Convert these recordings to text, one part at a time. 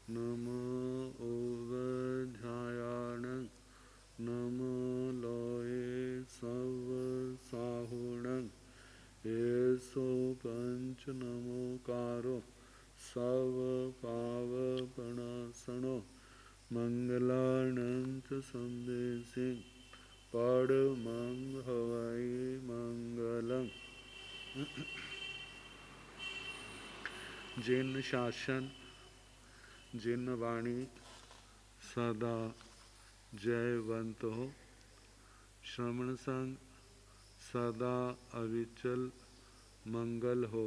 नमो ओवध्यायाण नमो लोये सव साहुणं येसो पंच नमोकारो सव पावपणासनो मंगलानंच संदेशे परमं हवै मंगलम्। जिन शासन जिन वाणी सदा जयवंत हो, श्रवण संग सदा अविचल मंगल हो।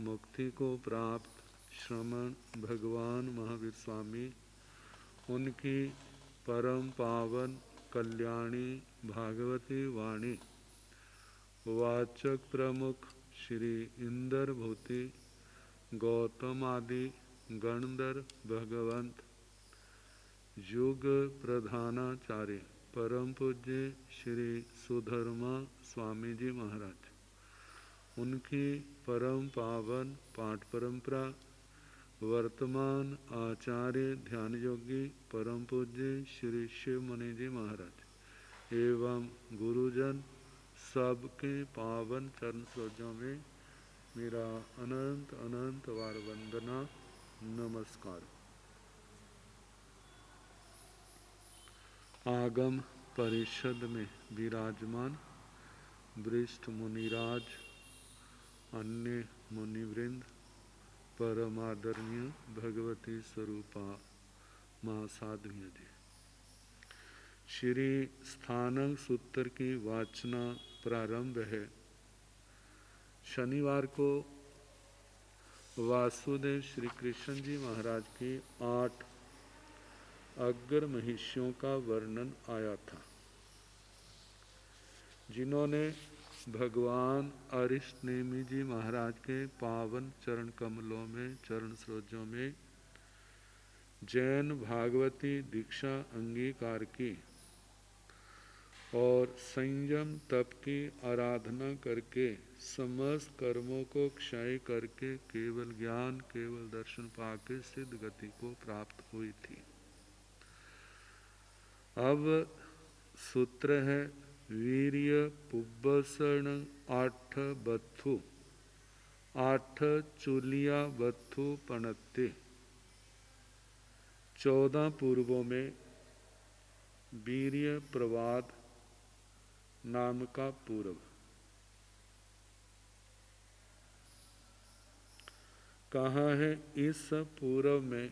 मुक्ति को प्राप्त श्रमण भगवान महावीर स्वामी, उनकी परम पावन कल्याणी भागवती वाणी वाचक प्रमुख श्री इंद्र भूति गौतम आदि गणधर भगवंत युग प्रधानाचार्य परम पूज्य श्री सुधर्मा स्वामी जी महाराज, उनकी परम पावन पाठ परंपरा वर्तमान आचार्य ध्यान योगी परम पूज्य श्री शिव मुनि जी महाराज एवं गुरुजन सबके पावन चरण सरोजों में मेरा अनंत अनंत वार वंदना नमस्कार। आगम परिषद में विराजमान वरिष्ठ मुनिराज, अन्य मुनिवृंद, परमादरणीय भगवती स्वरूपा माँ साध्वियों जी, श्री स्थानक सूत्र की वाचना प्रारंभ है। शनिवार को वासुदेव श्री कृष्ण जी महाराज की 8 अग्र महिषियों का वर्णन आया था, जिन्होंने भगवान अरिष्टनेमि जी महाराज के पावन चरण कमलों में चरण सरोजों में जैन भागवती दीक्षा अंगीकार की और संयम तप की आराधना करके समस्त कर्मों को क्षय करके केवल ज्ञान केवल दर्शन पाके सिद्ध गति को प्राप्त हुई थी। अब सूत्र है वीर्य पुब्बसण 8 बत्थु 8 चूलिया बत्थु पणत्ते। 14 पूर्वों में वीर्य प्रवाद नाम का पूर्व, कहा है इस पूर्व में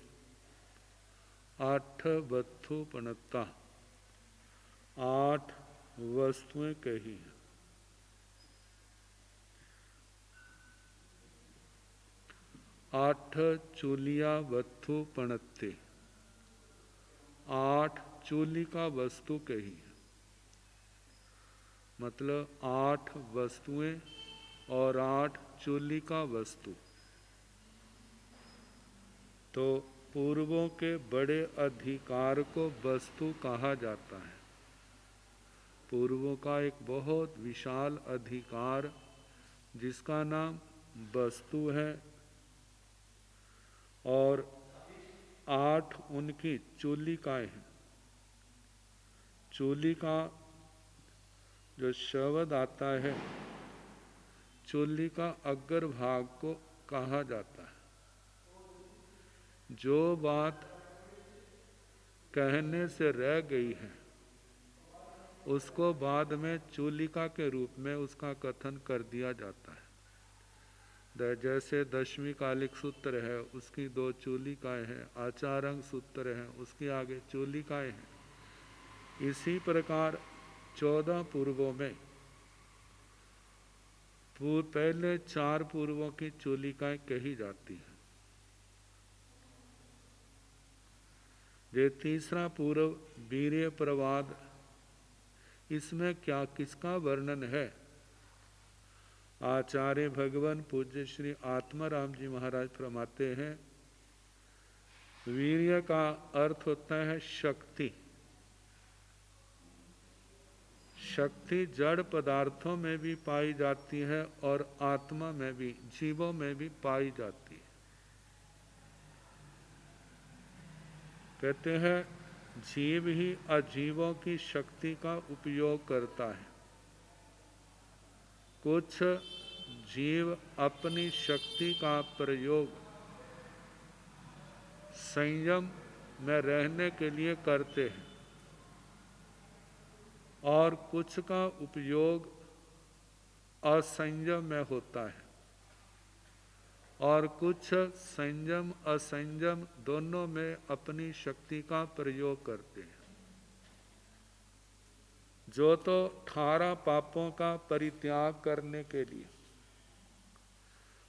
8 बत्थु पणत्ता 8 वस्तुएं कही हैं। 8 चूलिया वत्थु पणत्ते 8 चूली का वस्तु कही है, मतलब 8 वस्तुएं और 8 चूली का वस्तु। तो पूर्वों के बड़े अधिकार को वस्तु कहा जाता है। पूर्वों का एक बहुत विशाल अधिकार जिसका नाम वस्तु है, और 8 उनकी चूलिकाएं हैं। चूली का जो शब्द आता है, चूली का अग्र भाग को कहा जाता है। जो बात कहने से रह गई है उसको बाद में चूलिका के रूप में उसका कथन कर दिया जाता है। जैसे दशमी कालिक सूत्र है, उसकी 2 चूलिकाएं हैं। आचारंग सूत्र है, उसके आगे चूलिकाएं हैं। इसी प्रकार 14 पूर्वों में पहले 4 पूर्वों की चूलिकाएं कही जाती हैं। ये तीसरा पूर्व वीर्य प्रवाद, इसमें क्या किसका वर्णन है? आचार्य भगवान पूज्य श्री आत्माराम जी महाराज फरमाते हैं, वीर्य का अर्थ होता है शक्ति। शक्ति जड़ पदार्थों में भी पाई जाती है और आत्मा में भी, जीवों में भी पाई जाती है। कहते हैं जीव ही अजीवों की शक्ति का उपयोग करता है। कुछ जीव अपनी शक्ति का प्रयोग संयम में रहने के लिए करते हैं और कुछ का उपयोग असंयम में होता है और कुछ संयम असंयम दोनों में अपनी शक्ति का प्रयोग करते हैं। जो तो 18 पापों का परित्याग करने के लिए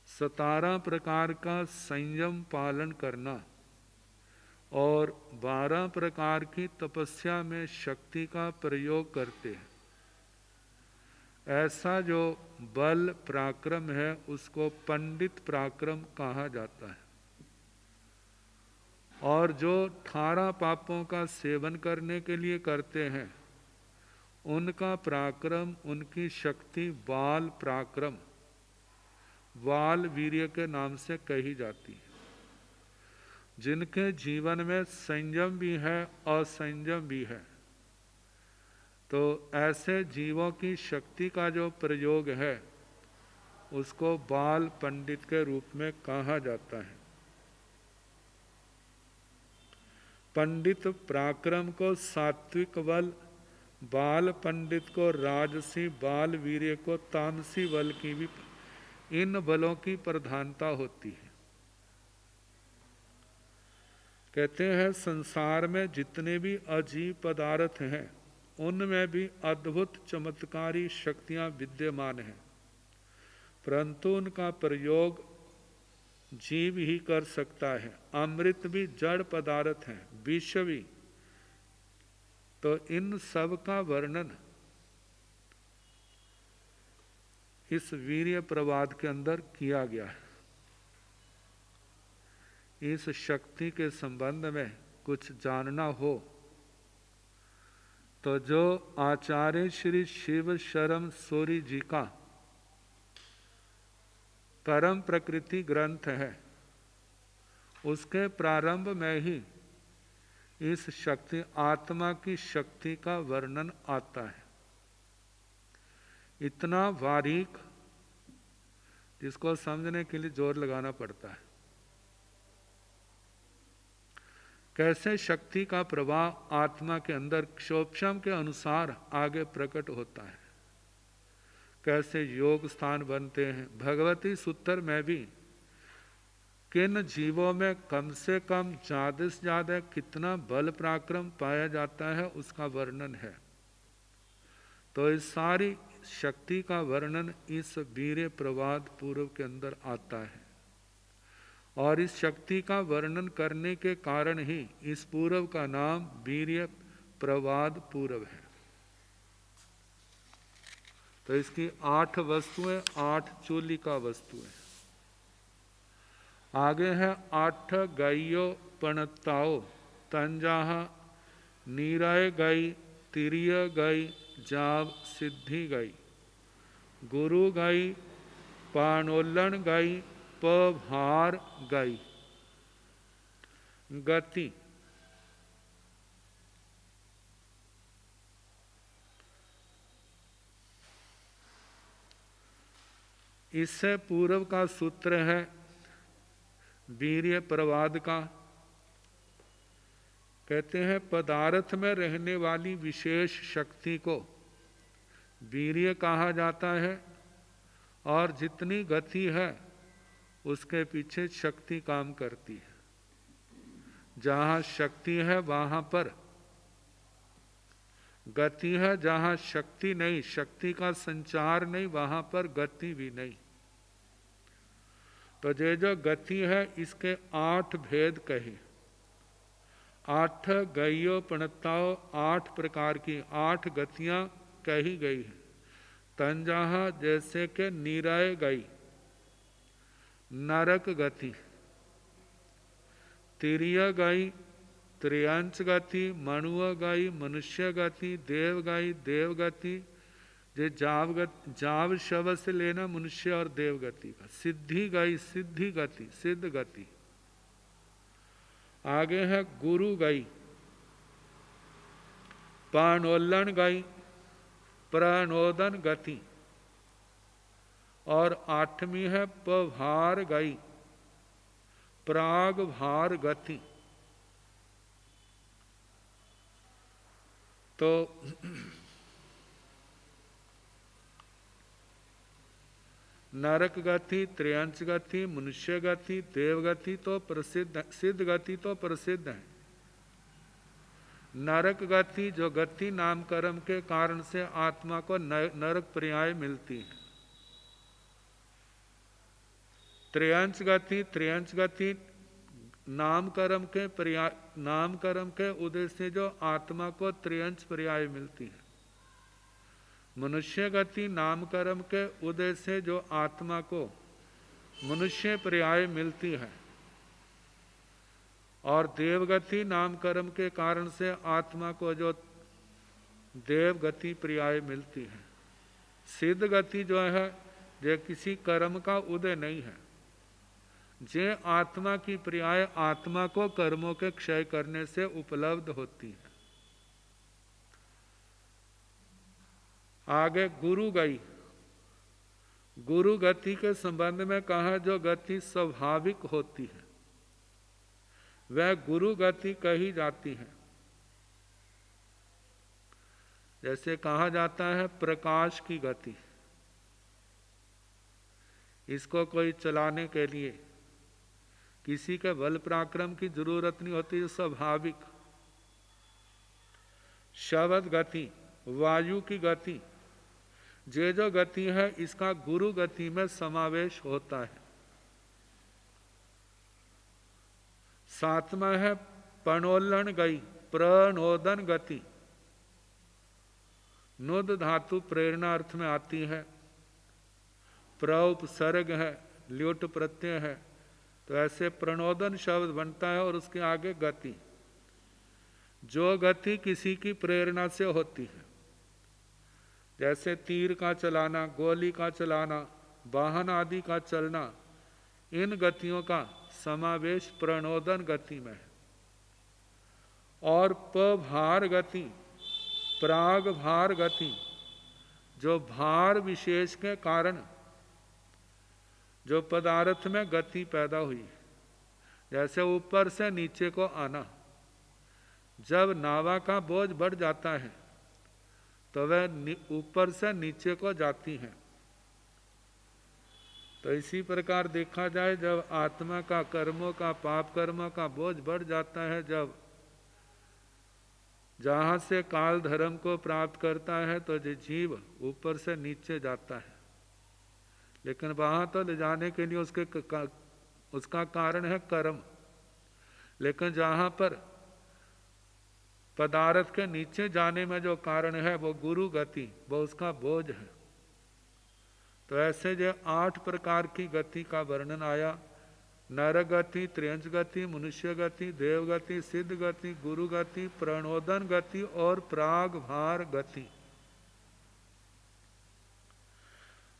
17 प्रकार का संयम पालन करना और 12 प्रकार की तपस्या में शक्ति का प्रयोग करते हैं, ऐसा जो बल पराक्रम है उसको पंडित पराक्रम कहा जाता है। और जो 18 पापों का सेवन करने के लिए करते हैं उनका पराक्रम, उनकी शक्ति बाल पराक्रम, बाल वीर्य के नाम से कही जाती है। जिनके जीवन में संयम भी है असंयम भी है, तो ऐसे जीवों की शक्ति का जो प्रयोग है उसको बाल पंडित के रूप में कहा जाता है। पंडित पराक्रम को सात्विक बल, बाल पंडित को राजसी, बाल वीर्य को तामसी बल की भी इन बलों की प्रधानता होती है। कहते हैं संसार में जितने भी अजीब पदार्थ हैं उनमें भी अद्भुत चमत्कारी शक्तियां विद्यमान हैं, परंतु उनका प्रयोग जीव ही कर सकता है। अमृत भी जड़ पदार्थ है, विष भी। तो इन सब का वर्णन इस वीर्य प्रवाद के अंदर किया गया है। इस शक्ति के संबंध में कुछ जानना हो तो जो आचार्य श्री शिव शर्म सूरी जी का परम प्रकृति ग्रंथ है उसके प्रारंभ में ही इस शक्ति आत्मा की शक्ति का वर्णन आता है। इतना बारीक जिसको समझने के लिए जोर लगाना पड़ता है। कैसे शक्ति का प्रवाह आत्मा के अंदर क्षोभम के अनुसार आगे प्रकट होता है, कैसे योग स्थान बनते हैं। भगवती सूत्र में भी किन जीवों में कम से कम ज्यादा से ज्यादा कितना बल पराक्रम पाया जाता है उसका वर्णन है। तो इस सारी शक्ति का वर्णन इस वीर्य प्रवाद पूर्व के अंदर आता है और इस शक्ति का वर्णन करने के कारण ही इस पूर्व का नाम वीर्य प्रवाद पूर्व है। तो इसकी 8 वस्तुएं, 8 चूलिका वस्तुएं। आगे है 8 गाइयो पणताओ तंजाहा नीराय गाई, तिरिय गाई, जाव सिद्धि गाई, गुरु गाई, पाणोलन गाई, पभार गाई। गति इससे पूर्व का सूत्र है वीर्य प्रवाद का। कहते हैं पदार्थ में रहने वाली विशेष शक्ति को वीर्य कहा जाता है और जितनी गति है उसके पीछे शक्ति काम करती है। जहाँ शक्ति है वहाँ पर गति है, जहाँ शक्ति नहीं, शक्ति का संचार नहीं, वहाँ पर गति भी नहीं। तो ये जो गति है इसके 8 भेद कहे। 8 गइयो पणताओ, 8 प्रकार की 8 गतियां कही गई है। तंजाहा जैसे कि नीराय गई, नरक गति, तिरिय गई, त्रियंच गति, मणुआ गई, मनुष्य गति, देव गई, देव गति। ये जाव शब्द से लेना मनुष्य और देव गति का। सिद्धि गई, सिद्धि गति, सिद्ध गति। आगे है गुरु गई, पाणोल्लन गई प्रणोदन गति, और 8वीं है पभार गई प्राग भार गति। तो नरक गति, त्रयंच गति, मनुष्य गति, देव गति तो प्रसिद्ध, सिद्ध गति तो प्रसिद्ध है। नरक गति जो गति नाम कर्म के कारण से आत्मा को नरक पर्याय मिलती है। त्रयंच गति नाम कर्म के पर्याय, नाम कर्म के उदय से जो आत्मा को त्रयंच पर्याय मिलती है। मनुष्य गति नाम कर्म के उदय से जो आत्मा को मनुष्य पर्याय मिलती है, और देवगति नाम कर्म के कारण से आत्मा को जो देव गति पर्याय मिलती है। सिद्ध गति जो है जो किसी कर्म का उदय नहीं है, जे आत्मा की पर्याय आत्मा को कर्मों के क्षय करने से उपलब्ध होती है। आगे गुरु गई, गुरु गति के संबंध में कहा जो गति स्वाभाविक होती है वह गुरु गति कही जाती है। जैसे कहा जाता है प्रकाश की गति, इसको कोई चलाने के लिए किसी के बल पराक्रम की जरूरत नहीं होती, स्वाभाविक। शब्द गति, वायु की गति, जो गति है इसका गुरु गति में समावेश होता है। 7वां है प्रणोलन गई प्रणोदन गति। नुद धातु प्रेरणा अर्थ में आती है, प्र उपसर्ग है, ल्युट प्रत्यय है, तो ऐसे प्रणोदन शब्द बनता है और उसके आगे गति। जो गति किसी की प्रेरणा से होती है, जैसे तीर का चलाना, गोली का चलाना, वाहन आदि का चलना, इन गतियों का समावेश प्रणोदन गति में है। और पभार गति, प्राग भार गति, जो भार विशेष के कारण जो पदार्थ में गति पैदा हुई, जैसे ऊपर से नीचे को आना। जब नावा का बोझ बढ़ जाता है तो वह ऊपर से नीचे को जाती है। तो इसी प्रकार देखा जाए, जब आत्मा का कर्मों का पाप कर्मों का बोझ बढ़ जाता है, जब जहां से काल धर्म को प्राप्त करता है तो जो जीव ऊपर से नीचे जाता है, लेकिन वहां तो ले जाने के लिए उसका कारण है कर्म। लेकिन जहां पर पदार्थ के नीचे जाने में जो कारण है वो गुरु गति, वो उसका बोझ है। तो ऐसे जो 8 प्रकार की गति का वर्णन आया, नर गति, त्रियंच गति, मनुष्य गति, देव गति, सिद्ध गति, गुरु गति, प्रणोदन गति और प्राग भार गति।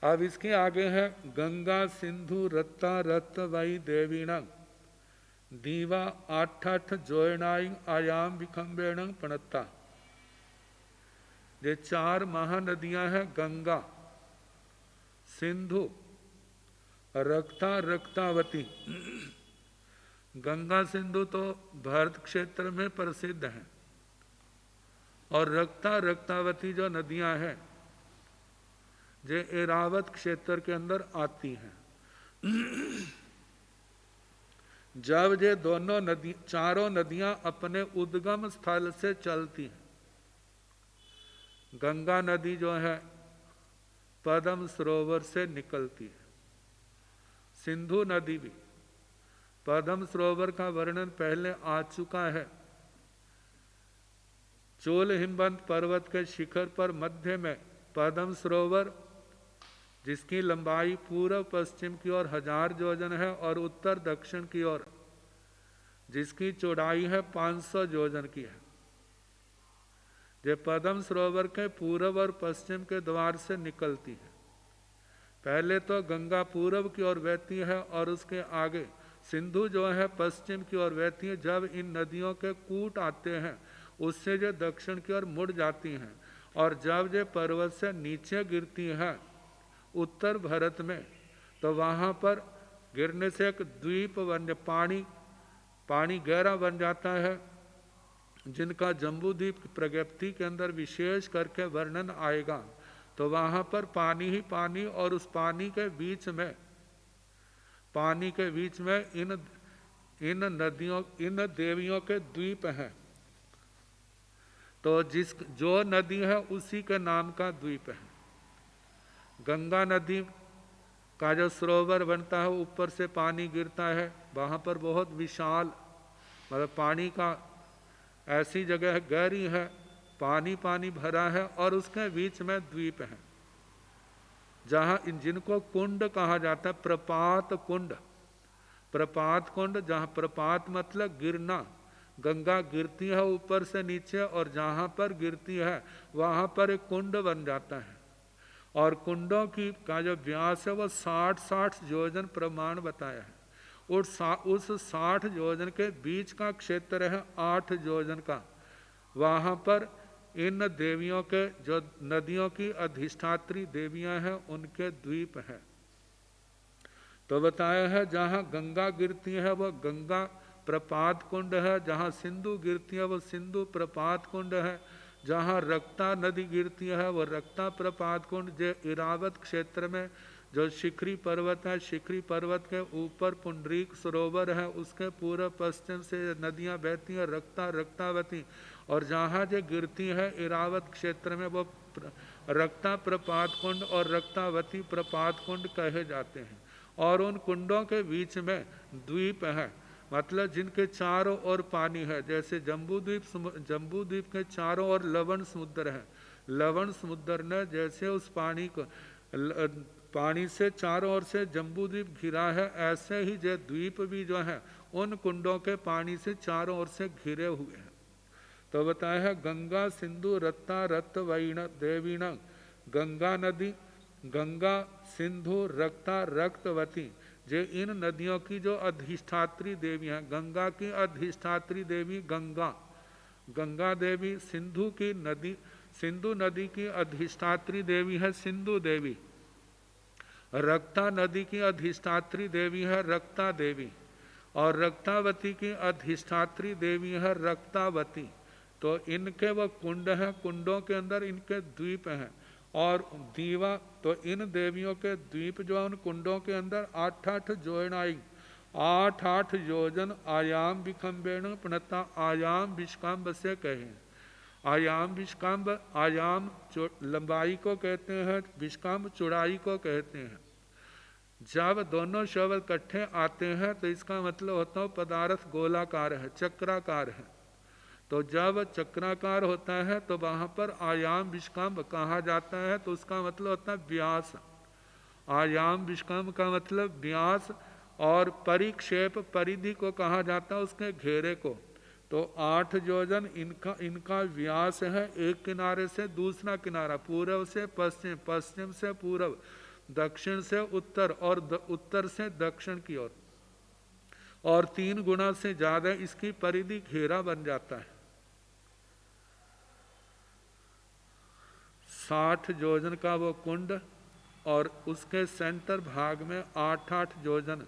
अब इसके आगे है गंगा सिंधु रत्ता रत्त वई देवीण दीवा 8 जोयनाई आयाम विखंबेण पणत्ता। ये 4 महानदियां हैं, गंगा, सिंधु, रक्ता, रक्तावती। गंगा सिंधु तो भारत क्षेत्र में प्रसिद्ध है, और रक्ता रक्तावती जो नदियां हैं जो एरावत क्षेत्र के अंदर आती हैं। जब ये दोनों नदी, चारों नदियां अपने उद्गम स्थल से चलती हैं, गंगा नदी जो है पद्म सरोवर से निकलती है, सिंधु नदी भी, पद्म सरोवर का वर्णन पहले आ चुका है। चोल हिमवंत पर्वत के शिखर पर मध्य में पद्म सरोवर, जिसकी लंबाई पूर्व पश्चिम की ओर 1000 योजन है और उत्तर दक्षिण की ओर जिसकी चौड़ाई है 500 योजन की है। ये पद्म सरोवर के पूर्व और पश्चिम के द्वार से निकलती है। पहले तो गंगा पूर्व की ओर बहती है और उसके आगे सिंधु जो है पश्चिम की ओर बहती है। जब इन नदियों के कूट आते हैं उससे जो दक्षिण की ओर मुड़ जाती हैं, और जब जो पर्वत से नीचे गिरती है उत्तर भारत में, तो वहाँ पर गिरने से एक द्वीप बन, पानी गहरा बन जाता है, जिनका जम्बू द्वीप की प्रगति के अंदर विशेष करके वर्णन आएगा। तो वहाँ पर पानी ही पानी, और उस पानी के बीच में इन नदियों, इन देवियों के द्वीप हैं। तो जो नदी है उसी के नाम का द्वीप है। गंगा नदी का जो सरोवर बनता है, ऊपर से पानी गिरता है, वहाँ पर बहुत विशाल, मतलब पानी का ऐसी जगह है, गहरी है, पानी पानी भरा है, और उसके बीच में द्वीप है, जहाँ जिनको कुंड कहा जाता है, प्रपात कुंड। प्रपात कुंड, जहाँ प्रपात मतलब गिरना, गंगा गिरती है ऊपर से नीचे, और जहाँ पर गिरती है वहाँ पर एक कुंड बन जाता है। और कुंडों का जो व्यास है वो 60 योजन प्रमाण बताया है। उस 60 योजन के बीच का क्षेत्र है 8 योजन का। वहाँ पर इन देवियों के, जो नदियों की अधिष्ठात्री देवियाँ हैं, उनके द्वीप हैं। तो बताया है जहाँ गंगा गिरती है वो गंगा प्रपात कुंड है, जहाँ सिंधु गिरती है वो सिंधु प्रपात कुंड है, जहाँ रक्ता नदी गिरती है वो रक्ता प्रपात कुंड। जो इरावत क्षेत्र में जो शिखरी पर्वत है, शिखरी पर्वत के ऊपर पुंडरीक सरोवर है, उसके पूर्व पश्चिम से नदियाँ बहती हैं, रक्तावती, और जहाँ जो गिरती है इरावत क्षेत्र में वो रक्ता प्रपात कुंड और रक्तावती प्रपात कुंड कहे जाते हैं। और उन कुंडों के बीच में द्वीप है, मतलब जिनके चारों ओर पानी है। जैसे जम्बू द्वीप के चारों ओर लवण समुद्र है। लवण समुद्र ने जैसे उस पानी से चारों ओर से जम्बू द्वीप घिरा है, ऐसे ही जो द्वीप भी जो है उन कुंडों के पानी से चारों ओर से घिरे हुए हैं। तो बताया है गंगा सिंधु रत्ता रत्तवैण देवीण, गंगा नदी, गंगा सिंधु रक्ता रक्तवती, जे इन नदियों की जो अधिष्ठात्री देवी हैं। गंगा की अधिष्ठात्री देवी गंगा देवी, सिंधु नदी की अधिष्ठात्री देवी है सिंधु देवी, रक्ता नदी की अधिष्ठात्री देवी है रक्ता देवी, और रक्तावती की अधिष्ठात्री देवी है रक्तावती। तो इनके वो कुंड हैं, कुंडों के अंदर इनके द्वीप हैं। और दीवा, तो इन देवियों के द्वीप जो है उन कुंडों के अंदर 8 जोड़नाई, 8 योजन आयाम विखम्बेण प्रणता, आयाम विष्काम्ब से कहे। आयाम विष्काम्ब, आयाम लंबाई को कहते हैं, विष्काम्ब चौड़ाई को कहते हैं। जब दोनों शब्द इकट्ठे आते हैं तो इसका मतलब होता है पदार्थ गोलाकार है, चक्राकार है। तो जब चक्राकार होता है तो वहाँ पर आयाम विष्काम्ब कहा जाता है, तो उसका मतलब होता है व्यास। आयाम विष्काम्ब का मतलब व्यास, और परिक्षेप परिधि को कहा जाता है उसके घेरे को। तो 8 योजन इनका व्यास है, एक किनारे से दूसरा किनारा, पूर्व से पश्चिम, पश्चिम से पूर्व, दक्षिण से उत्तर, और उत्तर से दक्षिण की ओर, और 3 गुना से ज्यादा इसकी परिधि घेरा बन जाता है। 60 योजन का वो कुंड, और उसके सेंटर भाग में 8 योजन,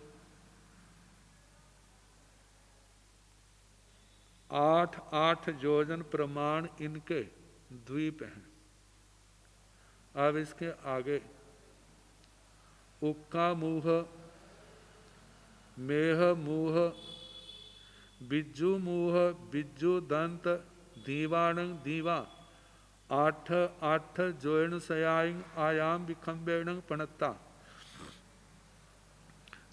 8 योजन प्रमाण इनके द्वीप हैं। अब इसके आगे उक्का मुह, मेह मुह, बिज्जू मुह, बिज्जू दंत, दीवाणंग दीवा, 8 जोयण सयाइंग आयाम विखम्बेण पणता,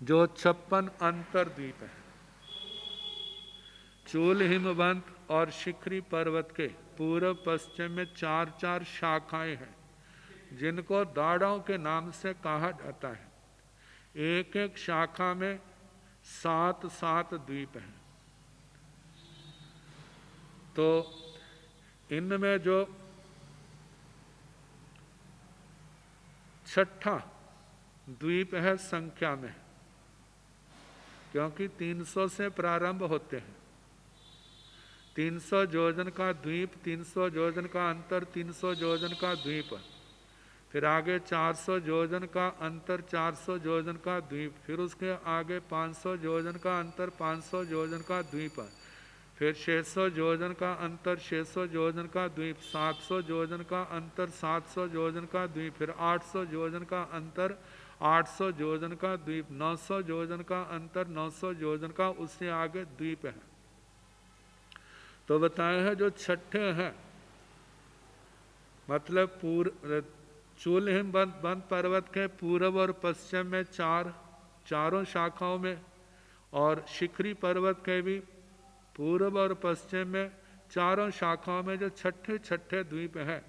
जो 56 अंतरद्वीप है। चूल हिमवंत और शिखरी पर्वत के पूर्व पश्चिम में 4 शाखाएं हैं, जिनको दाढ़ों के नाम से कहा जाता है। एक एक शाखा में 7 द्वीप हैं। तो इनमें जो 6ठा द्वीप है संख्या में, क्योंकि 300 से प्रारंभ होते हैं, 300 योजन का द्वीप, 300 योजन का अंतर, 300 योजन का द्वीप, फिर आगे 400 योजन का अंतर, 400 योजन का द्वीप, फिर उसके आगे 500 योजन का अंतर, 500 योजन का द्वीप, फिर 600 योजन का अंतर, 600 योजन का द्वीप, 700 योजन का अंतर, 700 योजन का द्वीप, फिर 800 योजन का अंतर, 800 योजन का द्वीप, 900 योजन का अंतर, 900 योजन का, उससे आगे द्वीप है। तो बताया है जो छठे हैं, मतलब चूल्हिमबंद पर्वत के पूर्व और पश्चिम में चारों शाखाओं में, और शिखरी पर्वत के भी पूर्व और पश्चिम में चारों शाखाओं में जो छठे छठे द्वीप हैं,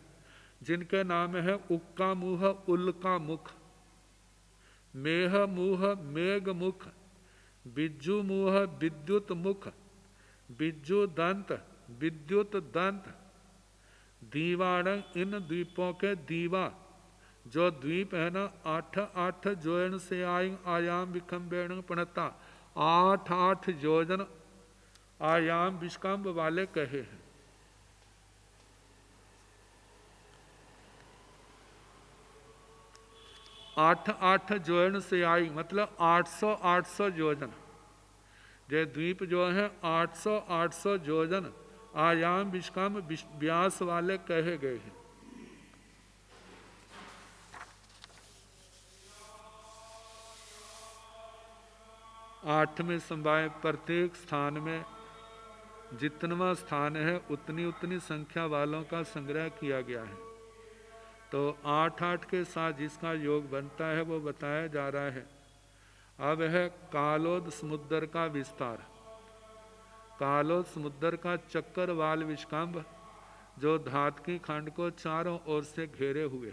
जिनके नाम है उक्का मुह, उल्का मुख, मेह मुह, मेघ मुख, बिज्जू मुह, विद्युत मुख, बिज्जू दंत, विद्युत दंत, दीवाण। इन द्वीपों के दीवा जो द्वीप है ना, 8 जोयन से आयाम विखम्बेण पणता, 8 योजन आयाम विष्कम्भ वाले कहे हैं। आठ जोयन से आई मतलब 800 योजन। ये द्वीप जो है 800 योजन आयाम विष्कम्भ व्यास वाले कहे गए हैं। 8वें संवाय प्रत्येक स्थान में जितना स्थान है उतनी संख्या वालों का संग्रह किया गया है। तो 8 के साथ जिसका योग बनता है वो बताया जा रहा है। अब है कालोद समुद्र का विस्तार। कालोद समुद्र का चक्करवाल विष्कम्भ जो धातकी खंड को चारों ओर से घेरे हुए।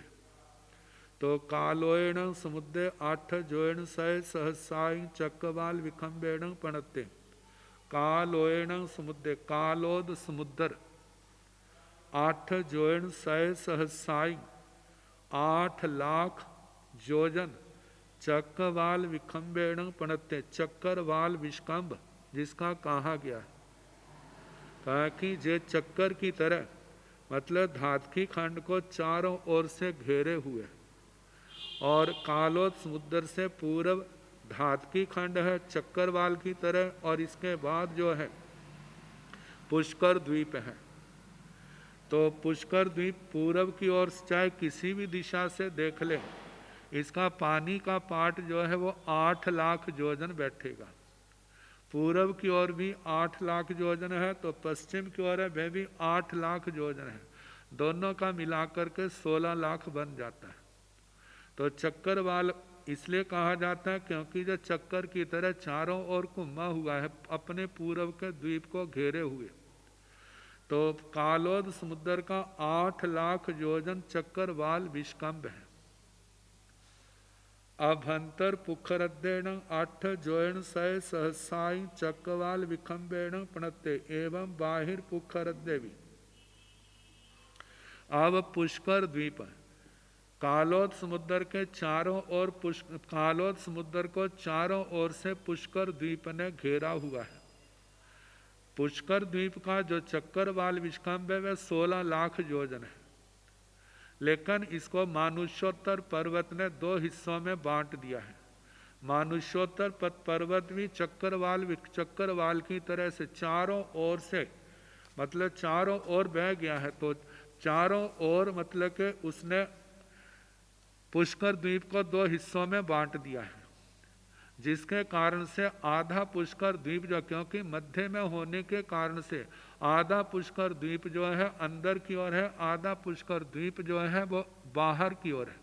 तो कालोयण समुद्र 8 जोयण सय सहसाई चक्रवाल विखम्बेण पणते। कालोयण समुद्र, कालोद समुद्र 8 जोयण सय सहसाई 8 लाख योजन चक्रवाल विखम्बेण पणते। चक्करवाल विष्कम्भ जिसका कहा गया है, कहा कि जे चक्कर की तरह मतलब धातकी खंड को चारों ओर से घेरे हुए, और कालोद समुद्र से पूर्व धातकी खंड है चक्करवाल की तरह, और इसके बाद जो है पुष्कर द्वीप है। तो पुष्कर द्वीप पूर्व की ओर चाहे किसी भी दिशा से देख ले, इसका पानी का पाट जो है वो 8 लाख योजन बैठेगा। पूर्व की ओर भी 8 लाख योजन है, तो पश्चिम की ओर है वह भी 8 लाख योजन है। दोनों का मिलाकर के 16 लाख बन जाता है। तो चक्करवाल इसलिए कहा जाता है क्योंकि जो चक्कर की तरह चारों ओर घुमा हुआ है अपने पूर्व के द्वीप को घेरे हुए। तो कालोद समुद्र का 8 लाख योजन चक्करवाल विष्कम्भ है। अभंतर पुखरद्देण 8 जोयण सय सहसाई चक्रवाल विखम्बेण पणते एवं बाहिर पुखरद्दे भी। अब पुष्कर द्वीप है। कालोद समुद्र के चारों ओर कालोद समुद्र को चारों ओर से पुष्कर द्वीप ने घेरा हुआ है। पुष्कर द्वीप का जो चक्करवाल विष्कम्भ है वह 16 लाख योजन है, लेकिन इसको मानुष्योत्तर पर्वत ने 2 हिस्सों में बांट दिया है। मानुष्योत्तर पर्वत भी चक्करवाल की तरह से चारों ओर से मतलब चारों ओर बह गया है। तो चारों ओर मतलब कि उसने पुष्कर द्वीप को 2 हिस्सों में बांट दिया है, जिसके कारण से आधा पुष्कर द्वीप जो, क्योंकि मध्य में होने के कारण से आधा पुष्कर द्वीप जो है अंदर की ओर है, आधा पुष्कर द्वीप जो है वो बाहर की ओर है।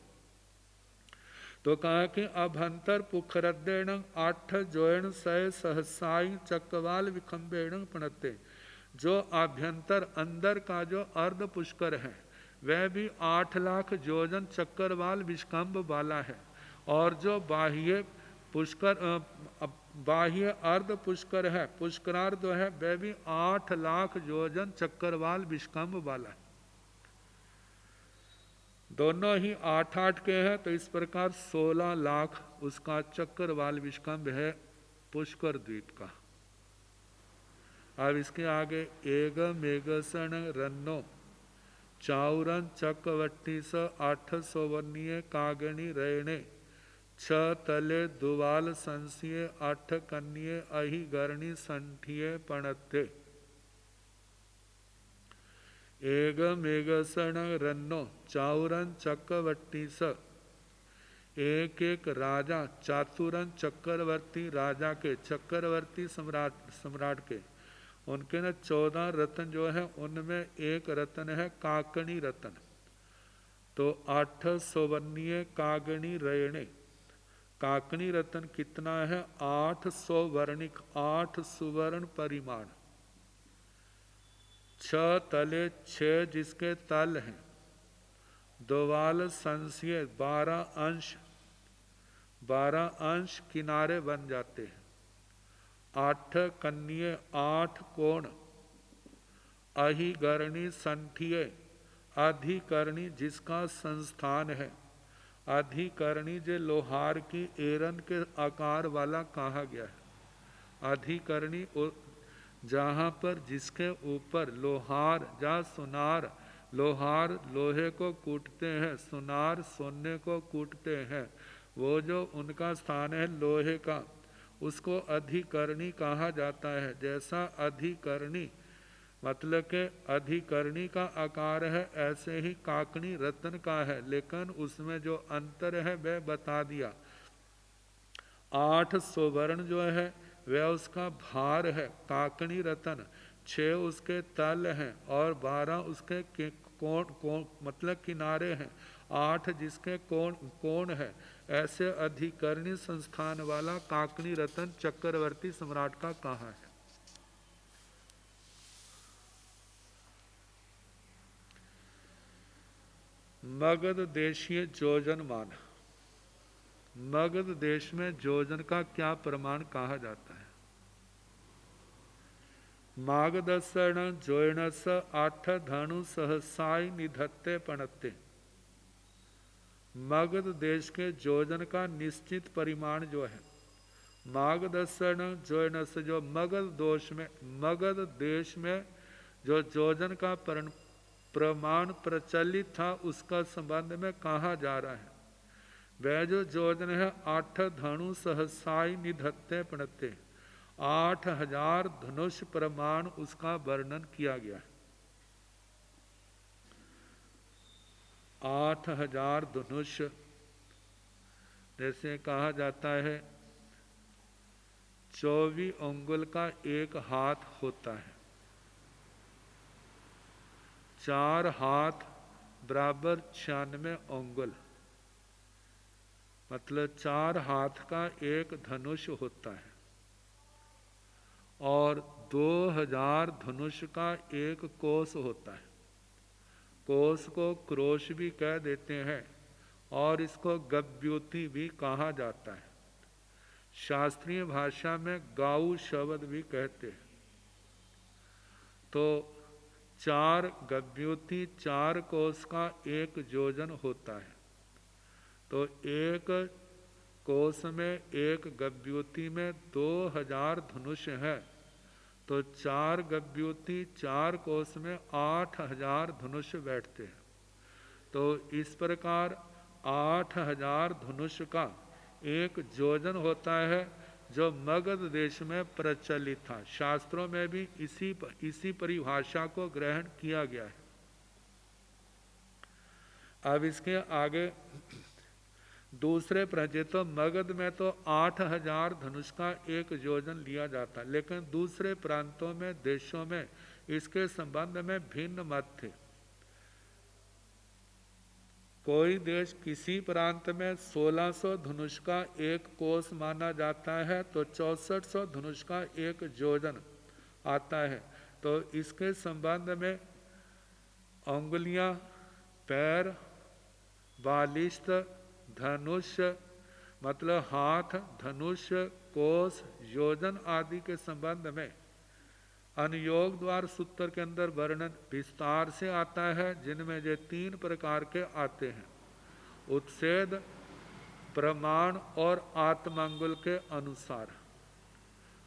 तो कहा कि अभंतर पुखरद्देण 8 जोयण सय सहसाई चक्रवाल विखम्बेण पणते। जो आभ्यंतर अंदर का जो अर्ध पुष्कर है वह भी 8 लाख योजन चक्करवाल विष्कम्भ वाला है, और जो बाह्य पुष्कर बाह्य अर्ध पुष्कर है पुष्करार्ध है वह भी 8 लाख योजन चक्करवाल विष्कम्भ वाला है। दोनों ही 8 के हैं, तो इस प्रकार 16 लाख उसका चक्करवाल विष्कम्भ है पुष्कर द्वीप का। अब इसके आगे एग मेघसन रन्नो चाउरन चकवट्टी स 800 कागणी रेणे छ तले दुवाल संसिये 8 कन्ये अहि गरणी संठिये पणत्थे। एग मेघसन रन्नो चाउरन चकवट्टी स एक एक राजा चातुरन चक्रवर्ती राजा के चक्रवर्ती सम्राट के उनके न 14 रत्न जो है उनमें एक रत्न है काकणी रत्न। तो 8 सौवर्णीय कागणी रयणे काकणी रत्न कितना है 800 वर्णिक 8 सुवर्ण परिमाण। 6 तले 6 जिसके तल हैं दोवाल संशय 12 अंश किनारे बन जाते हैं। 8 कन्ये 8 कोण अहिगरणी संठिये अधिकरणी जिसका संस्थान है। अधिकरणी जो लोहार की एरन के आकार वाला कहा गया है। अधिकरणी जहाँ पर जिसके ऊपर लोहार या सुनार लोहार लोहे को कूटते हैं सुनार सोने को कूटते हैं वो जो उनका स्थान है लोहे का उसको अधिकरणी कहा जाता है। जैसा अधिकरणी मतलब के अधिकरणी का आकार है ऐसे ही काकणी रत्न का है लेकिन उसमें जो अंतर है वह बता दिया। 8 सुवर्ण जो है वह उसका भार है काकणी रत्न 6 उसके तल हैं और 12 उसके कोण मतलब किनारे हैं 8 जिसके कोण है। ऐसे अधिकरणी संस्थान वाला काकणी रत्न चक्रवर्ती सम्राट का कहा है। मगध देशीय जोजन मान मगध देश में जोजन का क्या प्रमाण कहा जाता है। मागदसण जोयणस 8 धनु सहसाई निधत्ते पणत्ते। मगध देश के जोजन का निश्चित परिमाण जो है मागदसण जोयणस जो मगध देश में जो जोजन का प्रमाण प्रचलित था उसका संबंध में कहा जा रहा है। वह जो जोजन है 8 धनु सहसाई निधत्ते पणत्ते 8000 धनुष प्रमाण उसका वर्णन किया गया है। 8000 धनुष जैसे कहा जाता है 24 अंगुल का एक हाथ होता है। 4 हाथ बराबर 96 अंगुल मतलब 4 हाथ का एक धनुष होता है और 2000 धनुष का एक कोस होता है। कोस को क्रोश भी कह देते हैं और इसको गव्युति भी कहा जाता है। शास्त्रीय भाषा में गाऊ शब्द भी कहते हैं। तो 4 गव्युति 4 कोस का एक जोजन होता है। तो एक कोस में एक गव्युति में 2000 धनुष है तो 4 गव्युति 4 कोस में 8000 धनुष बैठते हैं। तो इस प्रकार 8000 धनुष का एक जोजन होता है जो मगध देश में प्रचलित था। शास्त्रों में भी इसी परिभाषा को ग्रहण किया गया है। अब इसके आगे दूसरे प्रजे तो मगध में तो 8000 धनुष का एक योजन लिया जाता, लेकिन दूसरे प्रांतों में देशों में इसके संबंध में भिन्न मत थे। कोई देश किसी प्रांत में 1600 धनुष का एक कोस माना जाता है तो 6400 धनुष का एक योजन आता है। तो इसके संबंध में अंगुलियां, पैर, बालिश्त, धनुष मतलब हाथ, धनुष, कोस, योजन आदि के संबंध में अनुयोग द्वार सूत्र के अंदर वर्णन विस्तार से आता है, जिनमें ये 3 प्रकार के आते हैं: उत्सेद, प्रमाण और आत्मांगुल के अनुसार।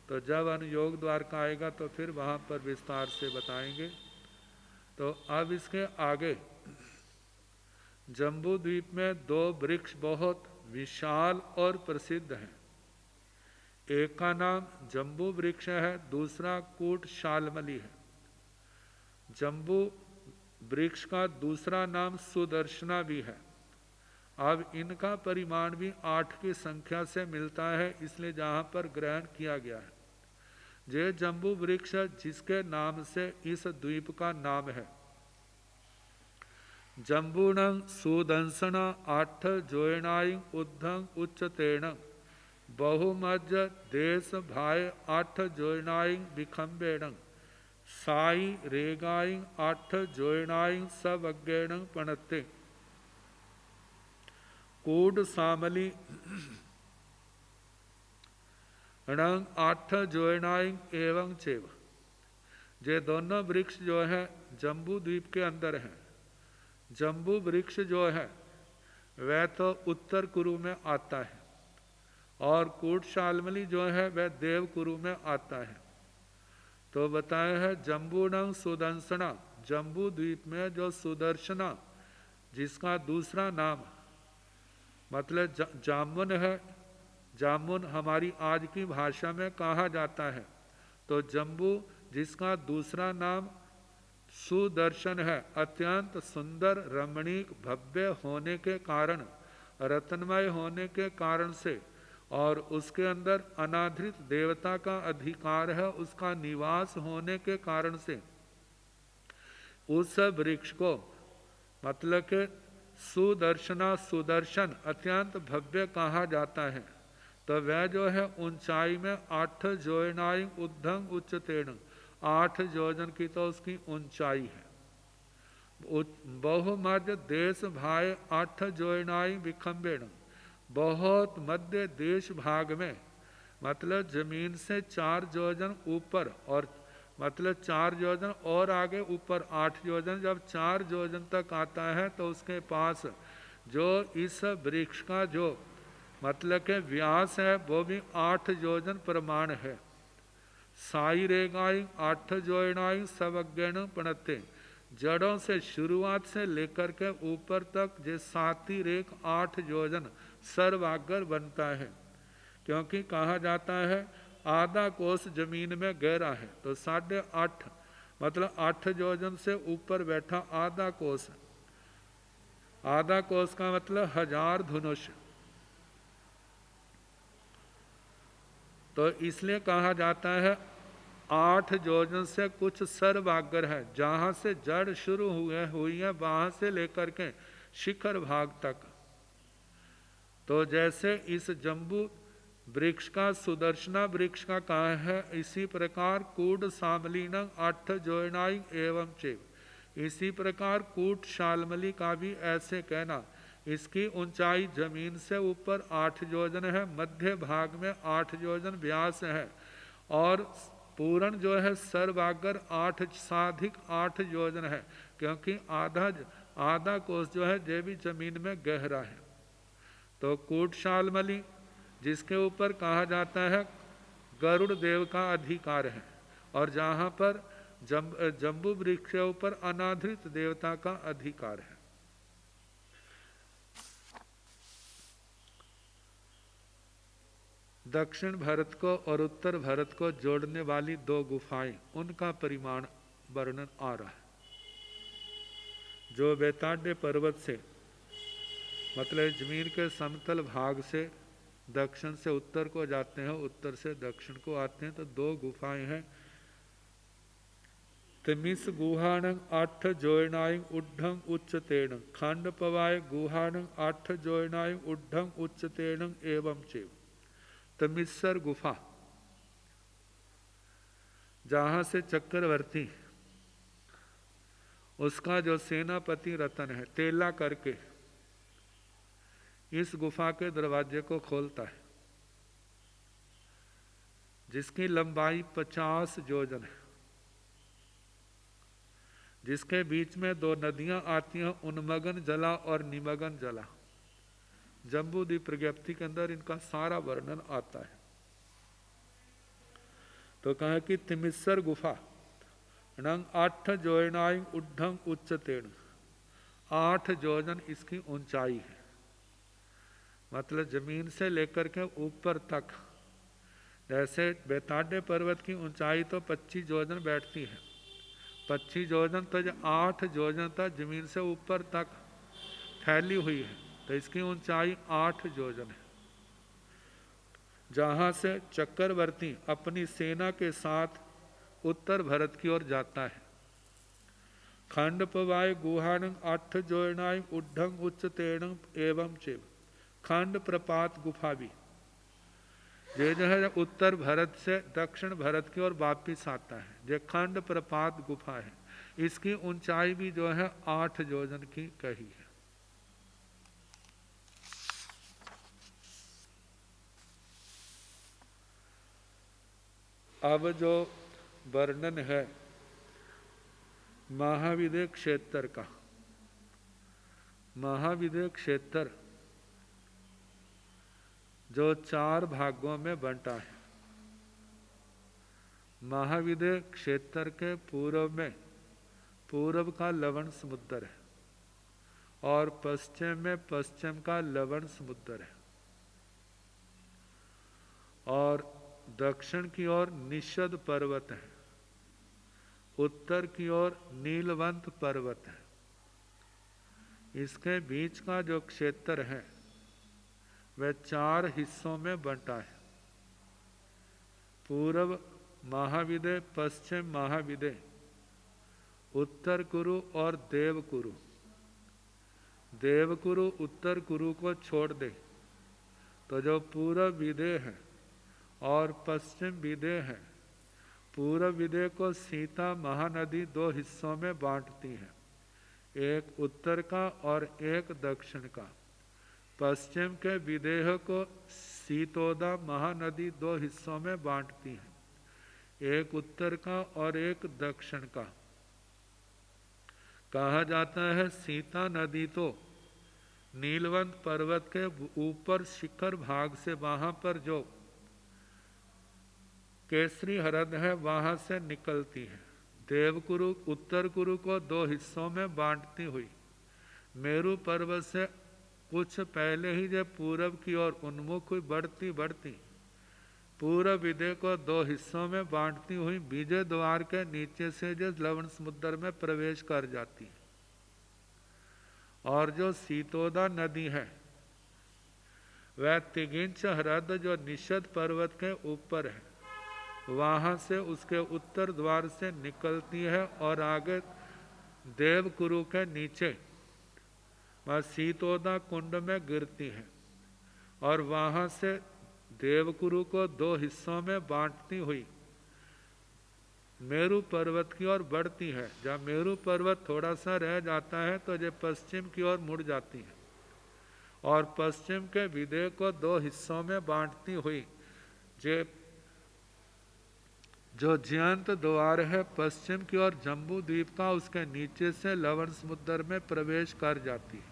तो जब अनुयोग द्वार का आएगा तो फिर वहाँ पर विस्तार से बताएंगे। तो अब इसके आगे जम्बू द्वीप में 2 वृक्ष बहुत विशाल और प्रसिद्ध हैं। एक का नाम जम्बू वृक्ष है, दूसरा कूट शालमली है। जम्बू वृक्ष का दूसरा नाम सुदर्शना भी है। अब इनका परिमाण भी 8 की संख्या से मिलता है, इसलिए जहाँ पर ग्रहण किया गया है। ये जम्बू वृक्ष जिसके नाम से इस द्वीप का नाम है। जम्बूणं सुदंसन 8 जोयनाई उद्धं उच्चतेण बहुमज्ज देश भाय 8 जोयनाई विखंबेण साई रेगाई 8 जोयनाई सवज्ञेण पणते कूड सामली णंग 8 जोयनाई एवं चेव। ये दोनों वृक्ष जो है जम्बू द्वीप के अंदर हैं। जम्बू वृक्ष जो है वह तो उत्तर कुरु में आता है और कूट शालमली जो है वह देवकुरु में आता है। तो बताया है जम्बूणं सुदर्शना, जम्बू द्वीप में जो सुदर्शना जिसका दूसरा नाम मतलब जामुन है, जामुन हमारी आज की भाषा में कहा जाता है। तो जम्बू जिसका दूसरा नाम सुदर्शन है, अत्यंत सुंदर रमणीक भव्य होने के कारण, रत्नमय होने के कारण से और उसके अंदर अनादृत देवता का अधिकार है, उसका निवास होने के कारण से उस वृक्ष को मतलब के सुदर्शना सुदर्शन अत्यंत भव्य कहा जाता है। तो वह जो है ऊंचाई में 8 जोयनाई उद्धं उच्चतेण, 8 योजन की तो उसकी ऊंचाई है। बहुमध्य देश भाय 8 जोयनाई विखंबेण, बहुत मध्य देश भाग में मतलब जमीन से 4 योजन ऊपर और मतलब 4 योजन और आगे ऊपर 8 योजन, जब 4 योजन तक आता है तो उसके पास जो इस वृक्ष का जो मतलब के व्यास है वो भी 8 योजन प्रमाण है। साई रेगाई 8 जोयनाई सवज्ञण पणते, जड़ों से शुरुआत से लेकर के ऊपर तक जे 7 रेख 8 योजन सर्वाग्र बनता है। क्योंकि कहा जाता है आधा कोस जमीन में गहरा है, तो 8.5 मतलब 8 योजन से ऊपर बैठा आधा कोस, आधा कोस का मतलब 1000 धनुष। तो इसलिए कहा जाता है 8 योजन से कुछ सर्वाग्र है, जहाँ से जड़ शुरू हुई है वहाँ से लेकर के शिखर भाग तक। तो जैसे इस जम्बू वृक्ष का सुदर्शना वृक्ष का कहा है, इसी प्रकार कूट सामलीनंग 8 जोयनाई एवं चेव, इसी प्रकार कूट शालमली का भी ऐसे कहना। इसकी ऊंचाई जमीन से ऊपर 8 योजन है, मध्य भाग में 8 योजन व्यास है और पूर्ण जो है सर्वाग्र 8 साधिक 8 योजन है, क्योंकि आधा कोस जो है ये भी जमीन में गहरा है। तो कूट शालमली जिसके ऊपर कहा जाता है गरुड़ देव का अधिकार है और जहाँ पर जम्बू वृक्ष के ऊपर अनादृत देवता का अधिकार है। दक्षिण भारत को और उत्तर भारत को जोड़ने वाली 2 गुफाएं, उनका परिमाण वर्णन आ रहा है। जो बेताड्य पर्वत से मतलब जमीन के समतल भाग से दक्षिण से उत्तर को जाते हैं, उत्तर से दक्षिण को आते हैं, तो 2 गुफाएं हैं। तमिस गुहाणं 8 जोयनाई उड्ढं उच्चतेण, खंड पवाय गुहाणं 8 जोयनाई उड्ढं उच्चतेण एवं चेव। तमिस्सर गुफा जहां से चक्रवर्ती उसका जो सेनापति रतन है तेला करके इस गुफा के दरवाजे को खोलता है, जिसकी लंबाई 50 योजन है, जिसके बीच में 2 नदियां आती हैं, उन्मगन जला और निमगन जला। जम्बू द्वीप प्रज्ञप्ति के अंदर इनका सारा वर्णन आता है। तो कहा कि तिमिस्सर गुफा नंग 8 जोयनाई उड्ढंग उच्चतेण, 8 जोजन इसकी ऊंचाई है। मतलब जमीन से लेकर के ऊपर तक, जैसे बेताड्य पर्वत की ऊंचाई तो 25 जोजन बैठती है, 25 जोजन तो 8 जोजन तक जमीन से ऊपर तक फैली हुई है, तो इसकी ऊंचाई 8 जोजन है। जहाँ से चक्रवर्ती अपनी सेना के साथ उत्तर भारत की ओर जाता है। खंड पवाय गुहाणं 8 जोयनाय उड्ढंग उच्चतेणं एवं चेव, खंड प्रपात गुफा भी ये जो है उत्तर भारत से दक्षिण भारत की ओर वापिस आता है, जो खंड प्रपात गुफा है, इसकी ऊंचाई भी जो है 8 जोजन की कही है। अब जो वर्णन है महाविद्य क्षेत्र का, महाविद्य क्षेत्र जो 4 भागों में बंटा है। महाविद्य क्षेत्र के पूर्व में पूर्व का लवण समुद्र है और पश्चिम में पश्चिम का लवण समुद्र है, और दक्षिण की ओर निषद पर्वत है, उत्तर की ओर नीलवंत पर्वत है। इसके बीच का जो क्षेत्र है वह 4 हिस्सों में बंटा है। पूर्व महाविद्य, पश्चिम महाविद्य, उत्तर कुरु और देवकुरु। देवकुरु उत्तर कुरु को छोड़ दे तो जो पूर्व विदय है और पश्चिम विदय है, पूर्व विदय को सीता महानदी 2 हिस्सों में बांटती है, एक उत्तर का और एक दक्षिण का। पश्चिम के विदेह को सीतोदा महानदी 2 हिस्सों में बांटती है, एक उत्तर का और एक दक्षिण का। कहा जाता है सीता नदी तो नीलवंत पर्वत के ऊपर शिखर भाग से, वहां पर जो केसरी हरद है वहां से निकलती है। देवकुरु उत्तर कुरु को 2 हिस्सों में बांटती हुई मेरु पर्वत से कुछ पहले ही जब पूरब की ओर उन्मुख हुई बढ़ती बढ़ती पूर्व विदय को 2 हिस्सों में बांटती हुई विजय द्वार के नीचे से जो लवण समुद्र में प्रवेश कर जाती है। और जो सीतोदा नदी है वह तिगिंच हृद जो निषद पर्वत के ऊपर है, वहां से उसके उत्तर द्वार से निकलती है और आगे देवकुरु के नीचे वह सीतोदा कुंड में गिरती है, और वहां से देवकुरु को 2 हिस्सों में बांटती हुई मेरु पर्वत की ओर बढ़ती है। जब मेरु पर्वत थोड़ा सा रह जाता है तो ये पश्चिम की ओर मुड़ जाती है, और पश्चिम के विदय को 2 हिस्सों में बांटती हुई जो जयंत द्वार है पश्चिम की ओर जम्बू द्वीप का, उसके नीचे से लवण समुद्र में प्रवेश कर जाती है।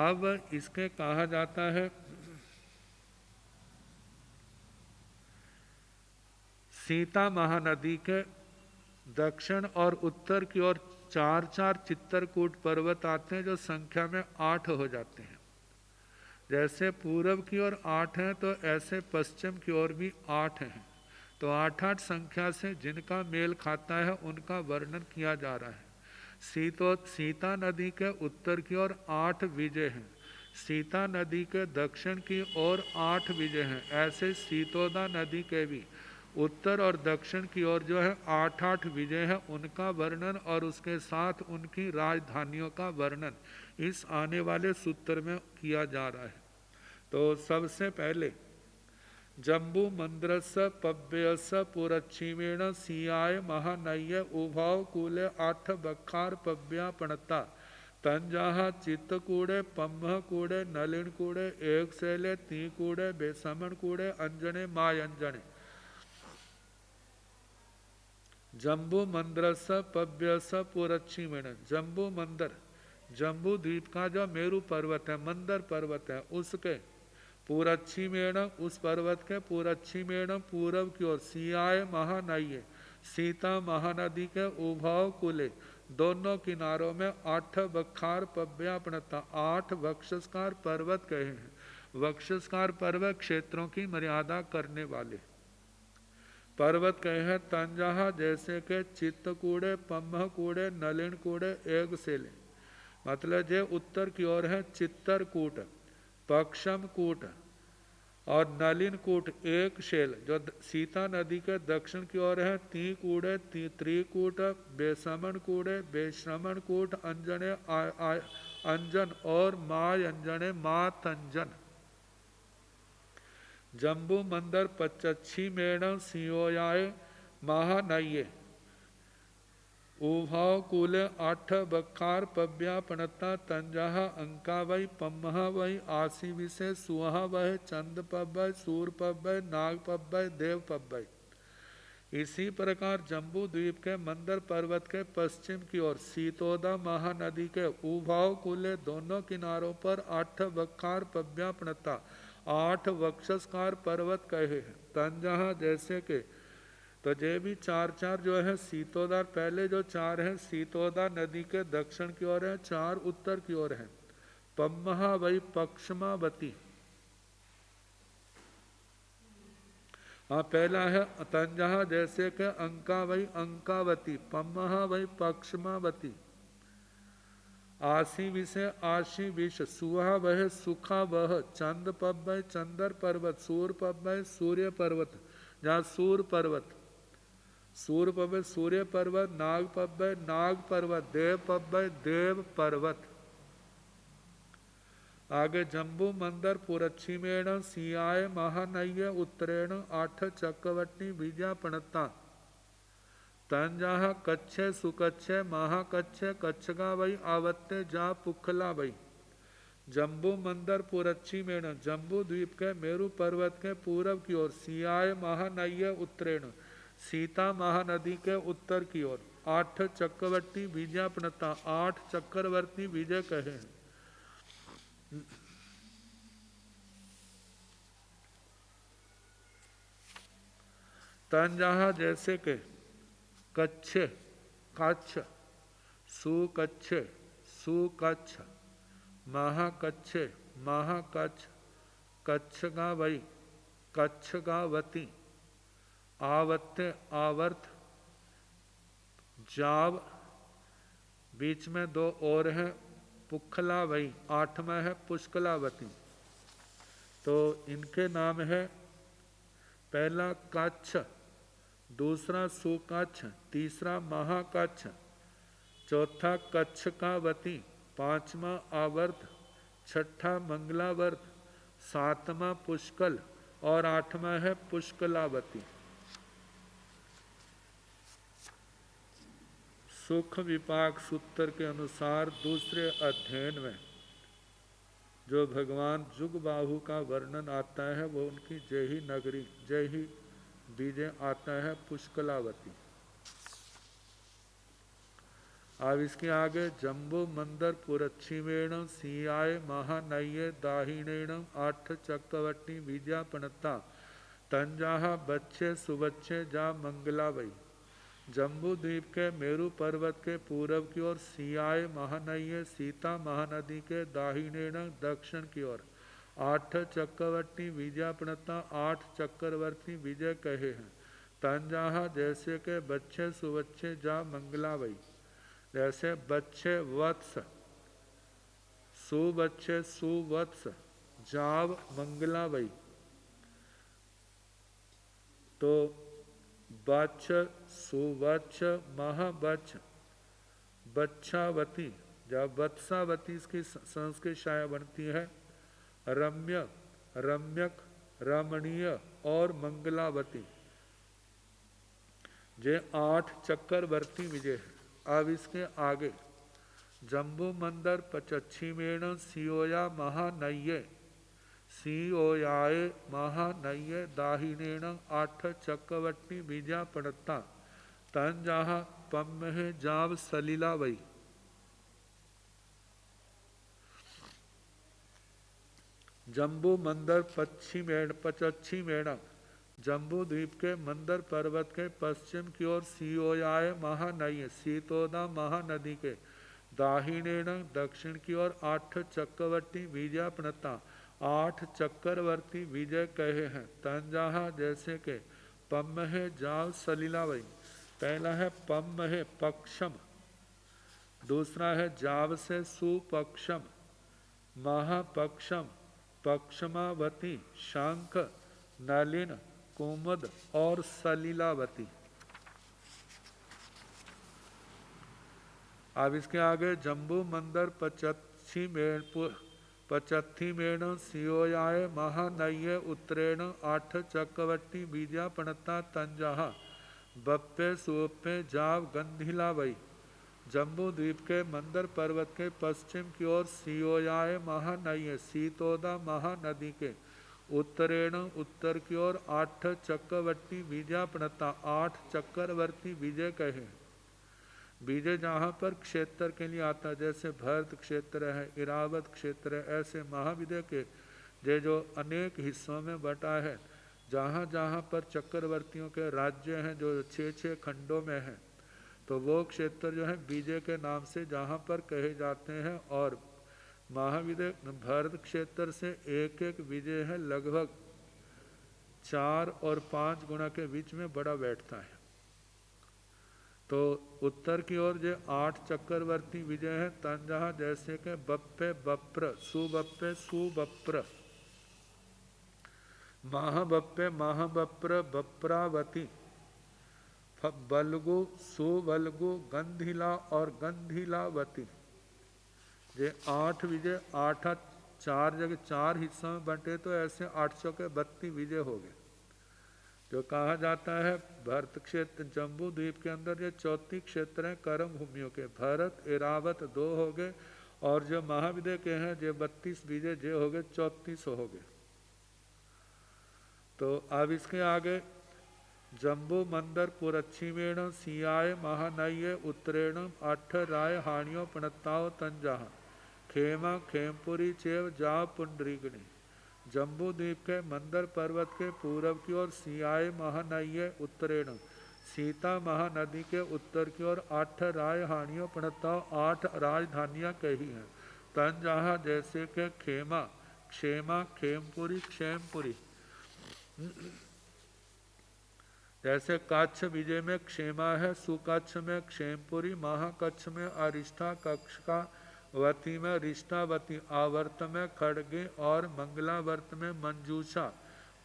अब इसके कहा जाता है सीता महानदी के दक्षिण और उत्तर की ओर 4-4 चित्रकूट पर्वत आते हैं जो संख्या में 8 हो जाते हैं। जैसे पूरब की ओर 8 हैं तो ऐसे पश्चिम की ओर भी 8 हैं, तो 8-8 संख्या से जिनका मेल खाता है उनका वर्णन किया जा रहा है। सीता नदी के उत्तर की ओर 8 विजय हैं, सीता नदी के दक्षिण की ओर 8 विजय हैं। ऐसे सीतोदा नदी के भी उत्तर और दक्षिण की ओर जो है 8-8 विजय है, उनका वर्णन और उसके साथ उनकी राजधानियों का वर्णन इस आने वाले सूत्र में किया जा रहा है। तो सबसे पहले जम्बू मंद्रस पव्यस पुरच्छिमेण सियाय महानय्य उभाव कूले 8 बखार पव्या पणता तंजाहा चित्तकूड़े पम्ह कूड़े नलिन कूड़े एक शैले ती कूड़े बेसमन कूड़े अंजने मायंजने। जम्बू मंद्रस पव्यस पुरच्छिमेण, जम्बू मंदर, जम्बू द्वीप का जो मेरु पर्वत है, मंदर पर्वत है, उसके पूरच्छिमेण उस पर्वत के पूरच्छिमेण पूर्व की ओर सियाय महानये सीता महानदी के उभव कुले दोनों किनारों में 8 बखार पव्यापणता 8 वक्षस्कार पर्वत कहे हैं। वक्षस्कार पर्वत क्षेत्रों की मर्यादा करने वाले पर्वत कहे हैं। तंजहा जैसे के चित्तकूड़े पम्ह कूड़े नलिन कूड़े एक सेले मतलब जे उत्तर की ओर है चित्तरकूट पक्षम कूट और नलिन कूट एक शेल जो सीता नदी के दक्षिण की ओर है तीकूड़े त्रिकूट बेसमन कूड़े बेश्रमण कूट अंजने अंजन और माय अंजने मातंजन जम्बू मंदर पचच्छी मेण सियोयाय महानये उभाव कूले 8 बखार पव्यापणता तंजहा अंका वही पम्हा वही आसी विषय सुहा वह चंद पब्बय सूर पब्बय नाग पब्बय देव पब्बय। इसी प्रकार जम्बू द्वीप के मंदर पर्वत के पश्चिम की ओर सीतोदा महानदी के उभाव कूले दोनों किनारों पर 8 बखार पव्यापणता 8 वक्षस्कार पर्वत कहे हैं। तंजहा जैसे के तो ये भी 4 जो है सीतोदार पहले जो 4 हैं सीतोदा नदी के दक्षिण की ओर है 4 उत्तर की ओर है। पम्हा वही पक्षमावती हाँ पहला है तंजहा जैसे के अंका वही अंकावती पम्हा वही पक्षमावती आशी विषय आशी विष सुहा वह सुखा वह चंद पब्बय चंदर पर्वत सूर पब्बय सूर्य पर्वत जहाँ सूर पर्वत सूर्य पब्बय सूर्य पर्वत नाग पब्बय नाग पर्वत देव पब्बय देव पर्वत। आगे जम्बू मंदर पुरच्छिमेण सियाय महानये उत्तरेण 8 चक्रवर्ती बीजापणता तंजहा कच्छे सुकच्छे महाकच्छे कच्छगा वही आवत्ते जा पुखला वही। जम्बू मंदर पुरच्छिमेण जम्बू द्वीप के मेरु पर्वत के पूर्व की ओर सियाय महानये उत्तरेण सीता महानदी के उत्तर की ओर 8 चक्रवर्ती बीजापणता 8 चक्रवर्ती विजय कहे हैं। तंजहा जैसे के कच्छे कच्छ सुकच्छे सुकच्छ महाकच्छे महाकच्छ कच्छगावई कच्छगावती आवत्ते आवर्त जाव बीच में 2 और हैं पुखला वही 8वां है पुष्कलावती। तो इनके नाम है पहला कच्छ दूसरा सुकच्छ तीसरा महाकच्छ चौथा कच्छकावती 5वां आवर्त 6ठा मंगलावर्त 7वां पुष्कल और 8वां है पुष्कलावती। सुख विपाक सूत्र के अनुसार दूसरे अध्ययन में जो भगवान जुगबाहु का वर्णन आता है वो उनकी जय ही नगरी जय ही बीजे आता है पुष्कलावती। अब इसके आगे जम्बू मंदर पुरच्छिमेण सियाय महानये दाहिणेण 8 चक्रवर्ती बीजापणता तंजहा बच्छे सुबच्छे जा मंगलावई। जम्बू द्वीप के मेरु पर्वत के पूर्व की ओर सियाय महानये सीता महानदी के दाहिनेण दक्षिण की ओर 8 चक्रवर्ती विजयपणता 8 चक्रवर्ती विजय कहे हैं। तंजहा जैसे के बच्छे सुबच्छे जा मंगलावई जैसे बच्छे वत्स सुबच्छे सुवत्स जाव मंगलावई। तो बच्छ सुवच्छ महाबच्छ बच्छावती जब वत्सावती इसकी संस्कृत छाया बनती है रम्य रम्यक रमणीय और मंगलावती जे 8 चक्रवर्ती विजय है। अब इसके आगे जम्बू मंदर पचच्छिमेण सियोया महानये सियोयाय महानये दाहिनेण 8 चक्रवर्ती बीजापणता तंजहा पम्हे जाव सलिलावई। जम्बू मंदर पचच्छी मेढ़ जम्बू द्वीप के मंदर पर्वत के पश्चिम की ओर सियोयाय महानई सीतोदा महानदी के दाहिनेण दक्षिण की ओर 8 चक्रवर्ती विजयपणता 8 चक्रवर्ती विजय कहे हैं। तंजाहा जैसे के पम्महे जाव सलीलावई। पहला है पम्महे पक्षम, दूसरा है जाव से सुपक्षम, महापक्षम, पक्षमावती, शांख, नलिन, कुमुद और सलीलावती। अब इसके आगे जम्बू मंदर पचत्थी मेण सियोयाय महानय उत्तरेण 8 चक्रवर्ती बीजा पणता तंजाहा बप्पे सुप्पे जाव गंधिलावई। जम्बू द्वीप के मंदर पर्वत के पश्चिम की ओर सियोयाय महानय सीतोदा महानदी के उत्तरेण उत्तर की ओर 8 चक्रवर्ती विजयपणता 8 चक्रवर्ती विजय कहे। विजय जहाँ पर क्षेत्र के लिए आता है, जैसे भरत क्षेत्र है, इरावत क्षेत्र है, ऐसे महाविजय के जो अनेक हिस्सों में बटा है, जहाँ जहाँ पर चक्रवर्तियों के राज्य हैं जो 6 खंडों में हैं, तो वो क्षेत्र जो है विजय के नाम से जहाँ पर कहे जाते हैं। और महाविजय भारत क्षेत्र से एक एक विजय है लगभग 4 और 5 गुना के बीच में बड़ा बैठता है। तो उत्तर की ओर जो 8 चक्रवर्ती विजय है तंजहा जैसे के बप्पे बप्र सुबप्र महाबप्पे महाबप्र बप्रावती बलगु सुबलगु गंधिला और गंधिलावती। ये 8 विजय 8 4 जगह 4 हिस्सों में बंटे तो ऐसे 832 विजय हो गए। जो कहा जाता है भरत क्षेत्र जम्बू द्वीप के अंदर ये 34 क्षेत्र हैं कर्म भूमियों के। भरत एरावत 2 हो गए और जो महाविजय के हैं जो 32 विजय जे हो गए 34 हो गए। तो अब इसके आगे जम्बू मंदर पुरच्छिमेण सियाय महानय उत्तरेण 8 राय हानियों पणत्ताओ तंजाहा खेमा खेमपुरी चेव जा पुंडरीगणी। जम्बू द्वीप के मंदर पर्वत के पूर्व की ओर सियाय महानय उत्तरेण सीता महानदी के उत्तर की ओर 8 राय हानियों पणत्ताओ 8 राजधानियां कही हैं। तंजाहा जैसे के खेमा क्षेमा खेमपुरी क्षेमपुरी। जैसे कच्छ विजय में क्षेमा है, सुकच्छ में क्षेमपुरी, महाकच्छ में अरिष्ठा, कक्ष का वती में रिष्टावती, आवर्त में खड़गे और मंगलावर्त में मंजूषा,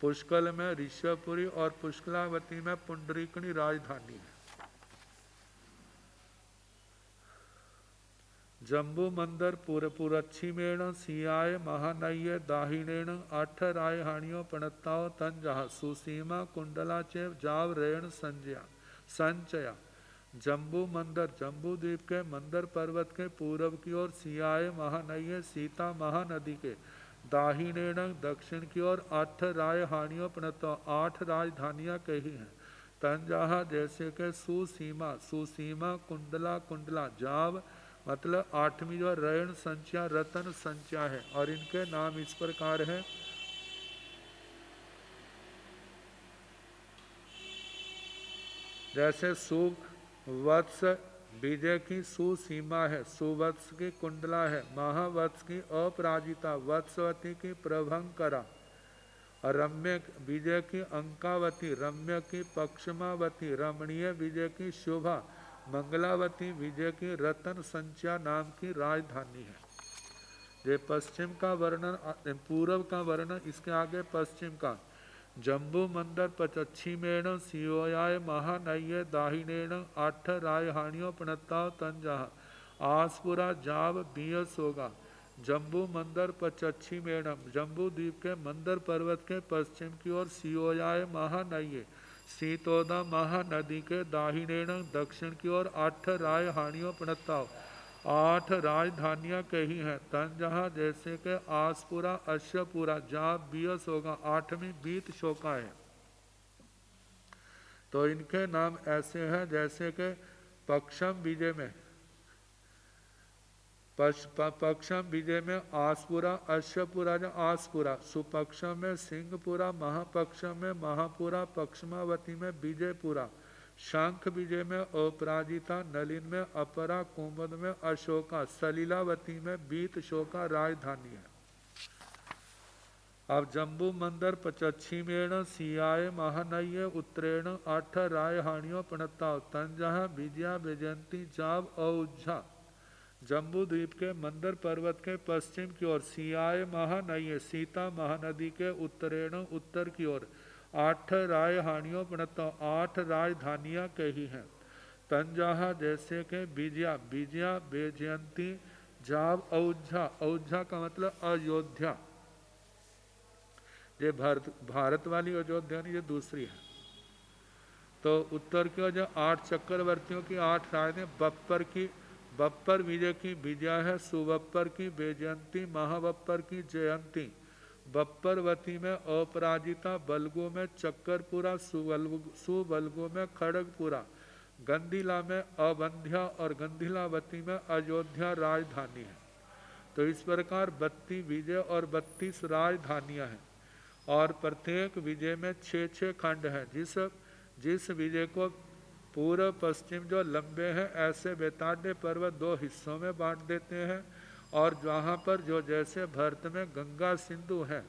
पुष्कल में ऋषभपुरी और पुष्कलावती में पुंडरीकणी राजधानी है। जम्बू मंदर पुरच्छिमेण सियाय महानय दाहिनेण 8 राय हानियों पणत्ताओ तंजहा सुसीमा कुंडला चेव जाव रेण संचया। जम्बू मंदर जम्बू द्वीप के मंदर पर्वत के पूर्व की ओर सियाय महानय सीता महानदी के दाहिनेण दक्षिण की ओर 8 राय हानियों पणत्ताओ 8 राजधानियां कही हैं। तंजाहा जैसे के सुसीमा कुंडला कुंडला जाव मतलब 8वीं जो रैण संख्या रतन संख्या है और इनके नाम इस प्रकार है। जैसे सुवत्स विजय की सुसीमा है, सुवत्स की कुंडला है, महावत्स की अपराजिता, वत्सवती की प्रभंकरा, रम्य विजय की अंकावती, रम्य की पक्षमावती, रमणीय विजय की शोभा, मंगलावती विजय की रतन संख्या नाम की राजधानी है। ये पश्चिम का वर्णन पूर्व का वर्णन इसके आगे पश्चिम का। जम्बू मंदर पचच्छिमेण सियोयाय महानय दाहिनेण 8 राय हानियों पणत्ताओ तंजहा आसपुरा जाव बियसोगा। जम्बू मंदर पचच्छिमेणम जम्बू द्वीप के मंदर पर्वत के पश्चिम की ओर सियोयाय महानय सीतोदा महानदी के दाहिनेण दक्षिण की ओर 8 राय हानियों पणत्ताओ 8 राजधानियां कही हैं। तंजहा जैसे के आसपुरा अश्वपुरा जा बियस होगा 8वीं बीत शोका है। तो इनके नाम ऐसे हैं जैसे के पक्षम विजय में पक्षम विजय में आसपुरा, अश्वपुरा जो आसपुरा, सुपक्षम में सिंहपुरा, महापक्षम में महापुरा, पक्षमावती में विजयपुरा, शंख विजय में अपराजिता, नलिन में अपरा, कुमुद में अशोका, सलीलावती में बीत शोका राजधानी है। अब जम्बू मंदर पश्चिमेण सियाय महानय उत्तरेण आठ रायहानियों प्रणताव तंजहा विजया विजयंती जाव औझा। जम्बू द्वीप के मंदर पर्वत के पश्चिम की ओर सियाय महानय सीता महानदी के उत्तरेण उत्तर की ओर आठ रायहानियों प्रणताव आठ राजधानियां कही हैं। तंजहा जैसे के विजया विजया विजयंती जाव औझा, औझा का मतलब अयोध्या, ये भारत वाली अयोध्या नहीं, ये दूसरी है। तो उत्तर की ओर जो आठ चक्रवर्तियों की आठ राय बप्पर की बप्पर विजय की विजया है, सुबप्पर की विजयंती, महाबप्पर की जयंती, बप्परवती में अपराजिता, बलगो में चक्करपुरा, सुबलगो में खड़गपुरा, गंधीला में अवंध्या और गंधीलावती में अयोध्या राजधानी है। तो इस प्रकार 32 विजय और 32 राजधानियां हैं और प्रत्येक विजय में 6-6 खंड हैं। जिस विजय को पूर्व पश्चिम जो लंबे हैं ऐसे बेताड्य पर्वत 2 हिस्सों में बांट देते हैं, और जहाँ पर जो जैसे भारत में गंगा सिंधु है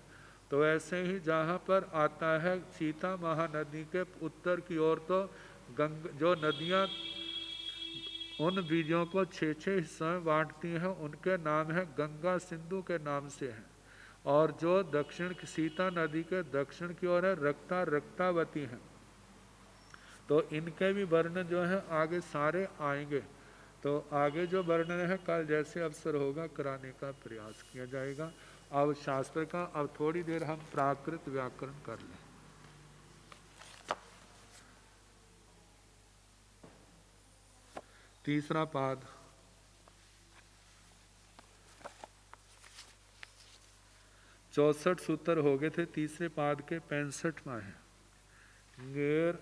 तो ऐसे ही जहाँ पर आता है सीता महानदी के उत्तर की ओर तो जो नदियाँ उन बीजों को 6-6 हिस्सों में बांटती हैं उनके नाम है गंगा सिंधु के नाम से हैं। और जो दक्षिण सीता नदी के दक्षिण की ओर है रक्तावती हैं। तो इनके भी वर्णन जो है आगे सारे आएंगे। तो आगे जो वर्णन है कल जैसे अवसर होगा कराने का प्रयास किया जाएगा। अब शास्त्र का अब थोड़ी देर हम प्राकृत व्याकरण कर लें। तीसरा पाद, चौसठ सूत्र हो गए थे, तीसरे पाद के 65वां है। गेर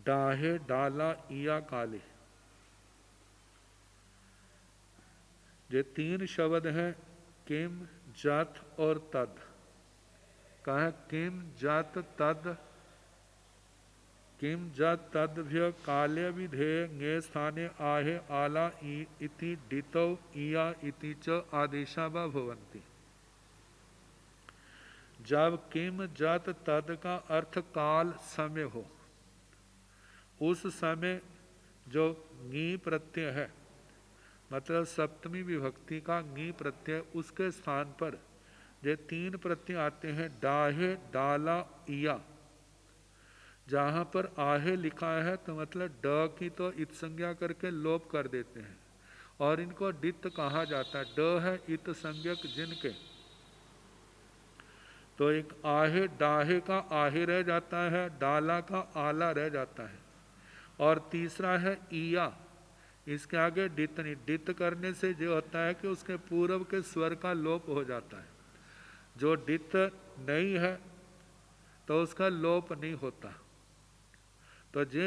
डाहे डाला इया काले, ये 3 शब्द हैं किम जात और तद। कहा किम जात तद, किम जात तद्भ्य काले विधेय गे स्थाने आहे आला इति डितौ इया इति च आदेशा वा भवन्ति। जब किम जात तद का अर्थ काल समय हो, उस समय जो गी प्रत्यय है मतलब सप्तमी विभक्ति का गी प्रत्यय, उसके स्थान पर ये 3 प्रत्यय आते हैं डाहे डाला इया। जहाँ पर आहे लिखा है तो मतलब ड की तो इत संज्ञा करके लोप कर देते हैं और इनको डित कहा जाता है। ड है इत संज्ञक जिनके, तो एक आहे डाहे का आहे रह जाता है, डाला का आला रह जाता है। और तीसरा है ईया, इसके आगे डित नहीं, डित करने से जो होता है कि उसके पूर्व के स्वर का लोप हो जाता है। जो डित नहीं है तो उसका लोप नहीं होता। तो जे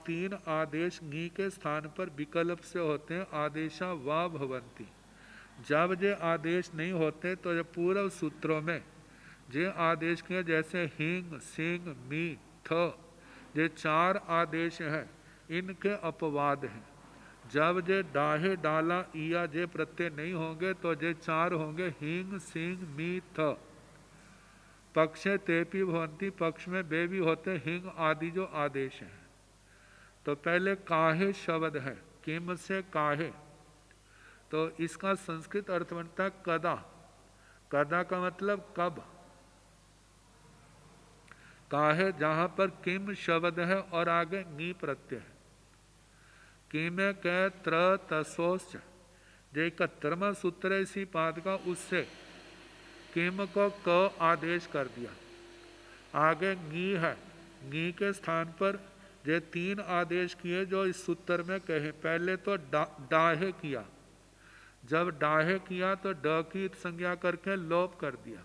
3 आदेश गी के स्थान पर विकल्प से होते हैं आदेशा वा भवंती। जब जे आदेश नहीं होते तो ये पूर्व सूत्रों में जे आदेश के जैसे हिंग सिंग मी थ, ये 4 आदेश हैं, इनके अपवाद हैं। जब जे डाहे डाला इया जे प्रत्यय नहीं होंगे तो जे 4 होंगे हिंग सिंग मी थ। पक्षे तेपी भवंती, पक्ष में बे भी होते हिंग आदि जो आदेश हैं। तो पहले काहे शब्द है, किम से काहे, तो इसका संस्कृत अर्थ बनता है कदा। कदा का मतलब कब। काहे जहां पर किम शब्द है और आगे नी प्रत्यय है। किमे कै त्र तसोच, जो 71वां सूत्र है इसी पाद का, उससे किम को क आदेश कर दिया। आगे गी है, गी के स्थान पर ये 3 आदेश किए जो इस सूत्र में कहे। पहले तो डाहे किया, जब डाहे किया तो ड की संज्ञा करके लोप कर दिया।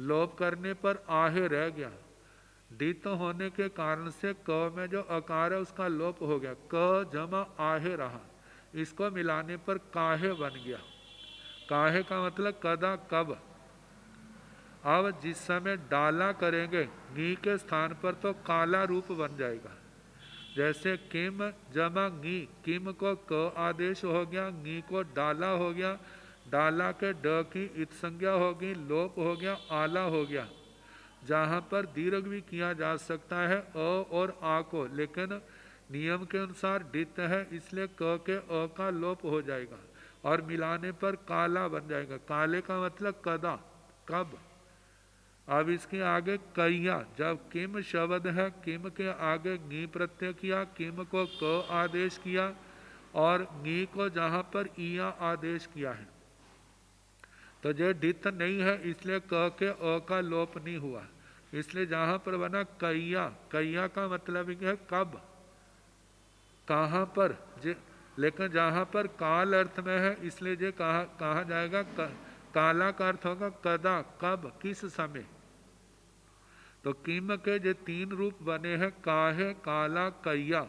लोप करने पर आहे रह गया। डित होने के कारण से क में जो अकार है उसका लोप हो गया, क जमा आहे रहा। इसको मिलाने पर काहे बन गया। काहे का मतलब कदा, कब। अब जिस समय डाला करेंगे नी के स्थान पर तो काला रूप बन जाएगा। जैसे किम जमा गी, किम को क आदेश हो गया, गी को डाला हो गया, डाला के ड की इत संज्ञा होगी, लोप हो गया, आला हो गया। जहाँ पर दीर्घ भी किया जा सकता है अ और आ को, लेकिन नियम के अनुसार डित है, इसलिए क के अ का लोप हो जाएगा और मिलाने पर काला बन जाएगा। काले का मतलब कदा, कब। अब इसके आगे कैया, जब किम शब्द है, किम के आगे गी प्रत्यय किया, किम को क आदेश किया और गी को जहाँ पर इया आदेश किया है, तो जो डित नहीं है इसलिए क के अ का लोप नहीं हुआ। इसलिए जहाँ पर बना कैया, कैया का मतलब है कब, कहाँ पर। लेकिन जहाँ पर काल अर्थ में है इसलिए जो कहा जाएगा काला का अर्थ होगा कदा, कब, किस समय। तो किम के जो 3 रूप बने हैं काहे, काला, कैया,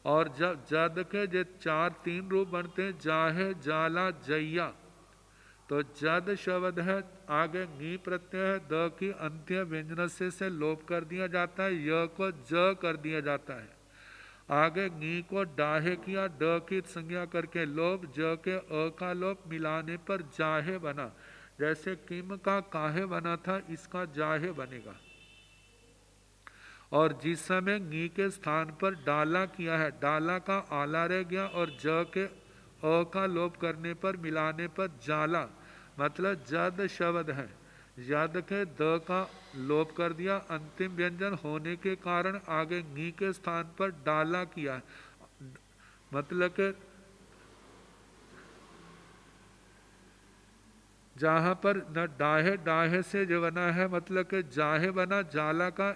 और जद के जो 3 रूप बनते हैं जाहे, जाला, जैया। तो जद शब्द है, आगे नी प्रत्यय है, द की अंत्य व्यंजन से लोप कर दिया जाता है, य को ज कर दिया जाता है। आगे नी को डाहे किया, ड की संज्ञा करके लोप, ज के अ का लोप, मिलाने पर जाहे बना। जैसे किम का काहे बना था, इसका जाहे बनेगा। और जिस समय नी के स्थान पर डाला किया है, डाला का आला रह गया और ज के अ का लोप करने पर मिलाने पर जाला, मतलब जद शब्द है, यद के द का लोप कर दिया, अंतिम व्यंजन होने के कारण आगे नी के स्थान पर डाला किया, मतलब के जहाँ पर न डाहे, डाहे से जो बना है मतलब के जाहे बना, जाला का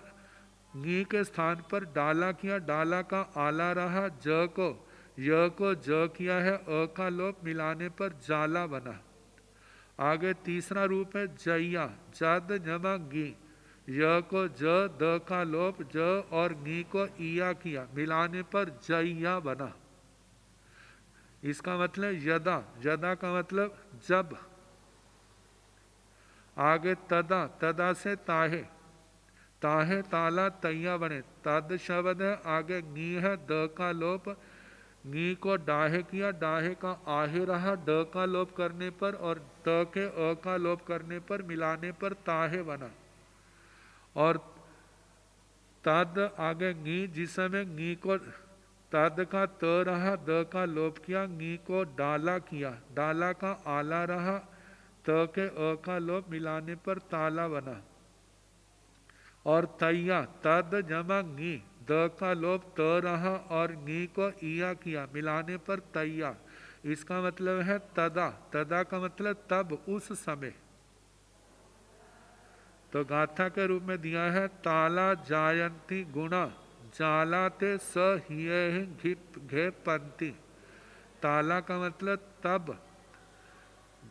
नी के स्थान पर डाला किया, डाला का आला रहा, ज को य को ज किया है, अ का लोप, मिलाने पर जाला बना। आगे तीसरा रूप है जैया, जद जमा गी, य को ज, द का लोप, ज और गी को इया किया, मिलाने पर जैया बना। इसका मतलब यदा, यदा का मतलब जब। आगे तदा, तदा से ताहे, ताहे ताला तैया बने, तद शब्द है, आगे गी है, द का लोप, गी को डाहे किया, डाहे का आहे रहा, ड का लोप करने पर और त के अ का लोप करने पर मिलाने पर ताहे बना। और तद आगे गी, जिस समय गी को तद का त रहा, द का लोप किया, गी को डाला किया, डाला का आला रहा, त के अ का लोप, मिलाने पर ताला बना। और तैया, तद जमा गी, द का लोप त रहा और गी को इया किया, मिलाने पर तैया। इसका मतलब है तदा, तदा का मतलब तब, उस समय। तो गाथा के रूप में दिया है ताला जायंती गुणा, जालाते स हिये घे पंती। ताला का मतलब तब,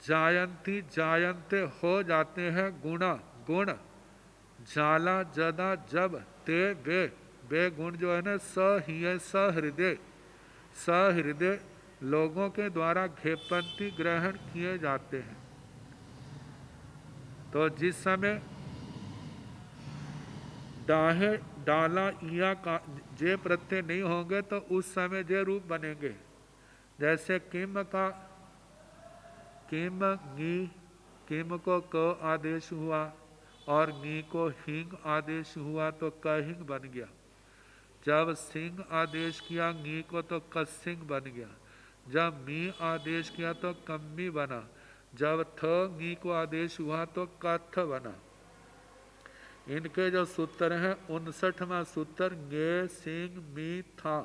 जायंती जायंते हो जाते हैं, गुणा गुण, जाला जदा जब, ते बे, बे गुण जो है ना, स हिये सहृदय, सहृदय लोगों के द्वारा घेपंती ग्रहण किए जाते हैं। तो जिस समय डाहे, डाला, इया का जे प्रत्यय नहीं होंगे तो उस समय जे रूप बनेंगे। जैसे किम का किम गी, किम को क आदेश हुआ और नी को हिंग आदेश हुआ तो कहिंग बन गया। जब सिंह आदेश किया नी को तो कसिंग बन गया। जब मी आदेश किया तो कम्मी बना। जब थ नी को आदेश हुआ तो कथ बना। इनके जो सूत्र हैं 59वां सूत्र गे सिंह मी था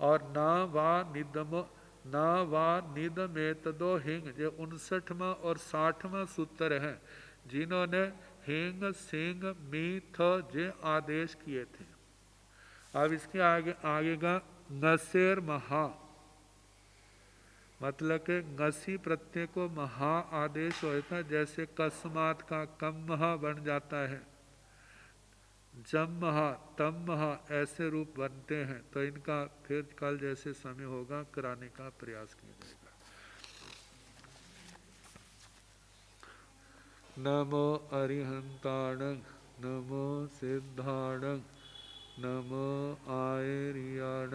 और ना वा निदम, ना वा निद में तदो हिंग, जो 59वां और 60वां सूत्र है जिन्होंने हिंग सिंह मी थ जे आदेश किए थे। अब इसके आगे का नसेर महा, मतलब के ngसी प्रत्यय को महा आदेश होता है। जैसे कस्मात का कम महा बन जाता है। जब महा तब महा ऐसे रूप बनते हैं तो इनका फिर कल जैसे समय होगा कराने का प्रयास किया जाएगा। नमो अरिहंताण, नमो सिद्धाण, नमो आयरियाण,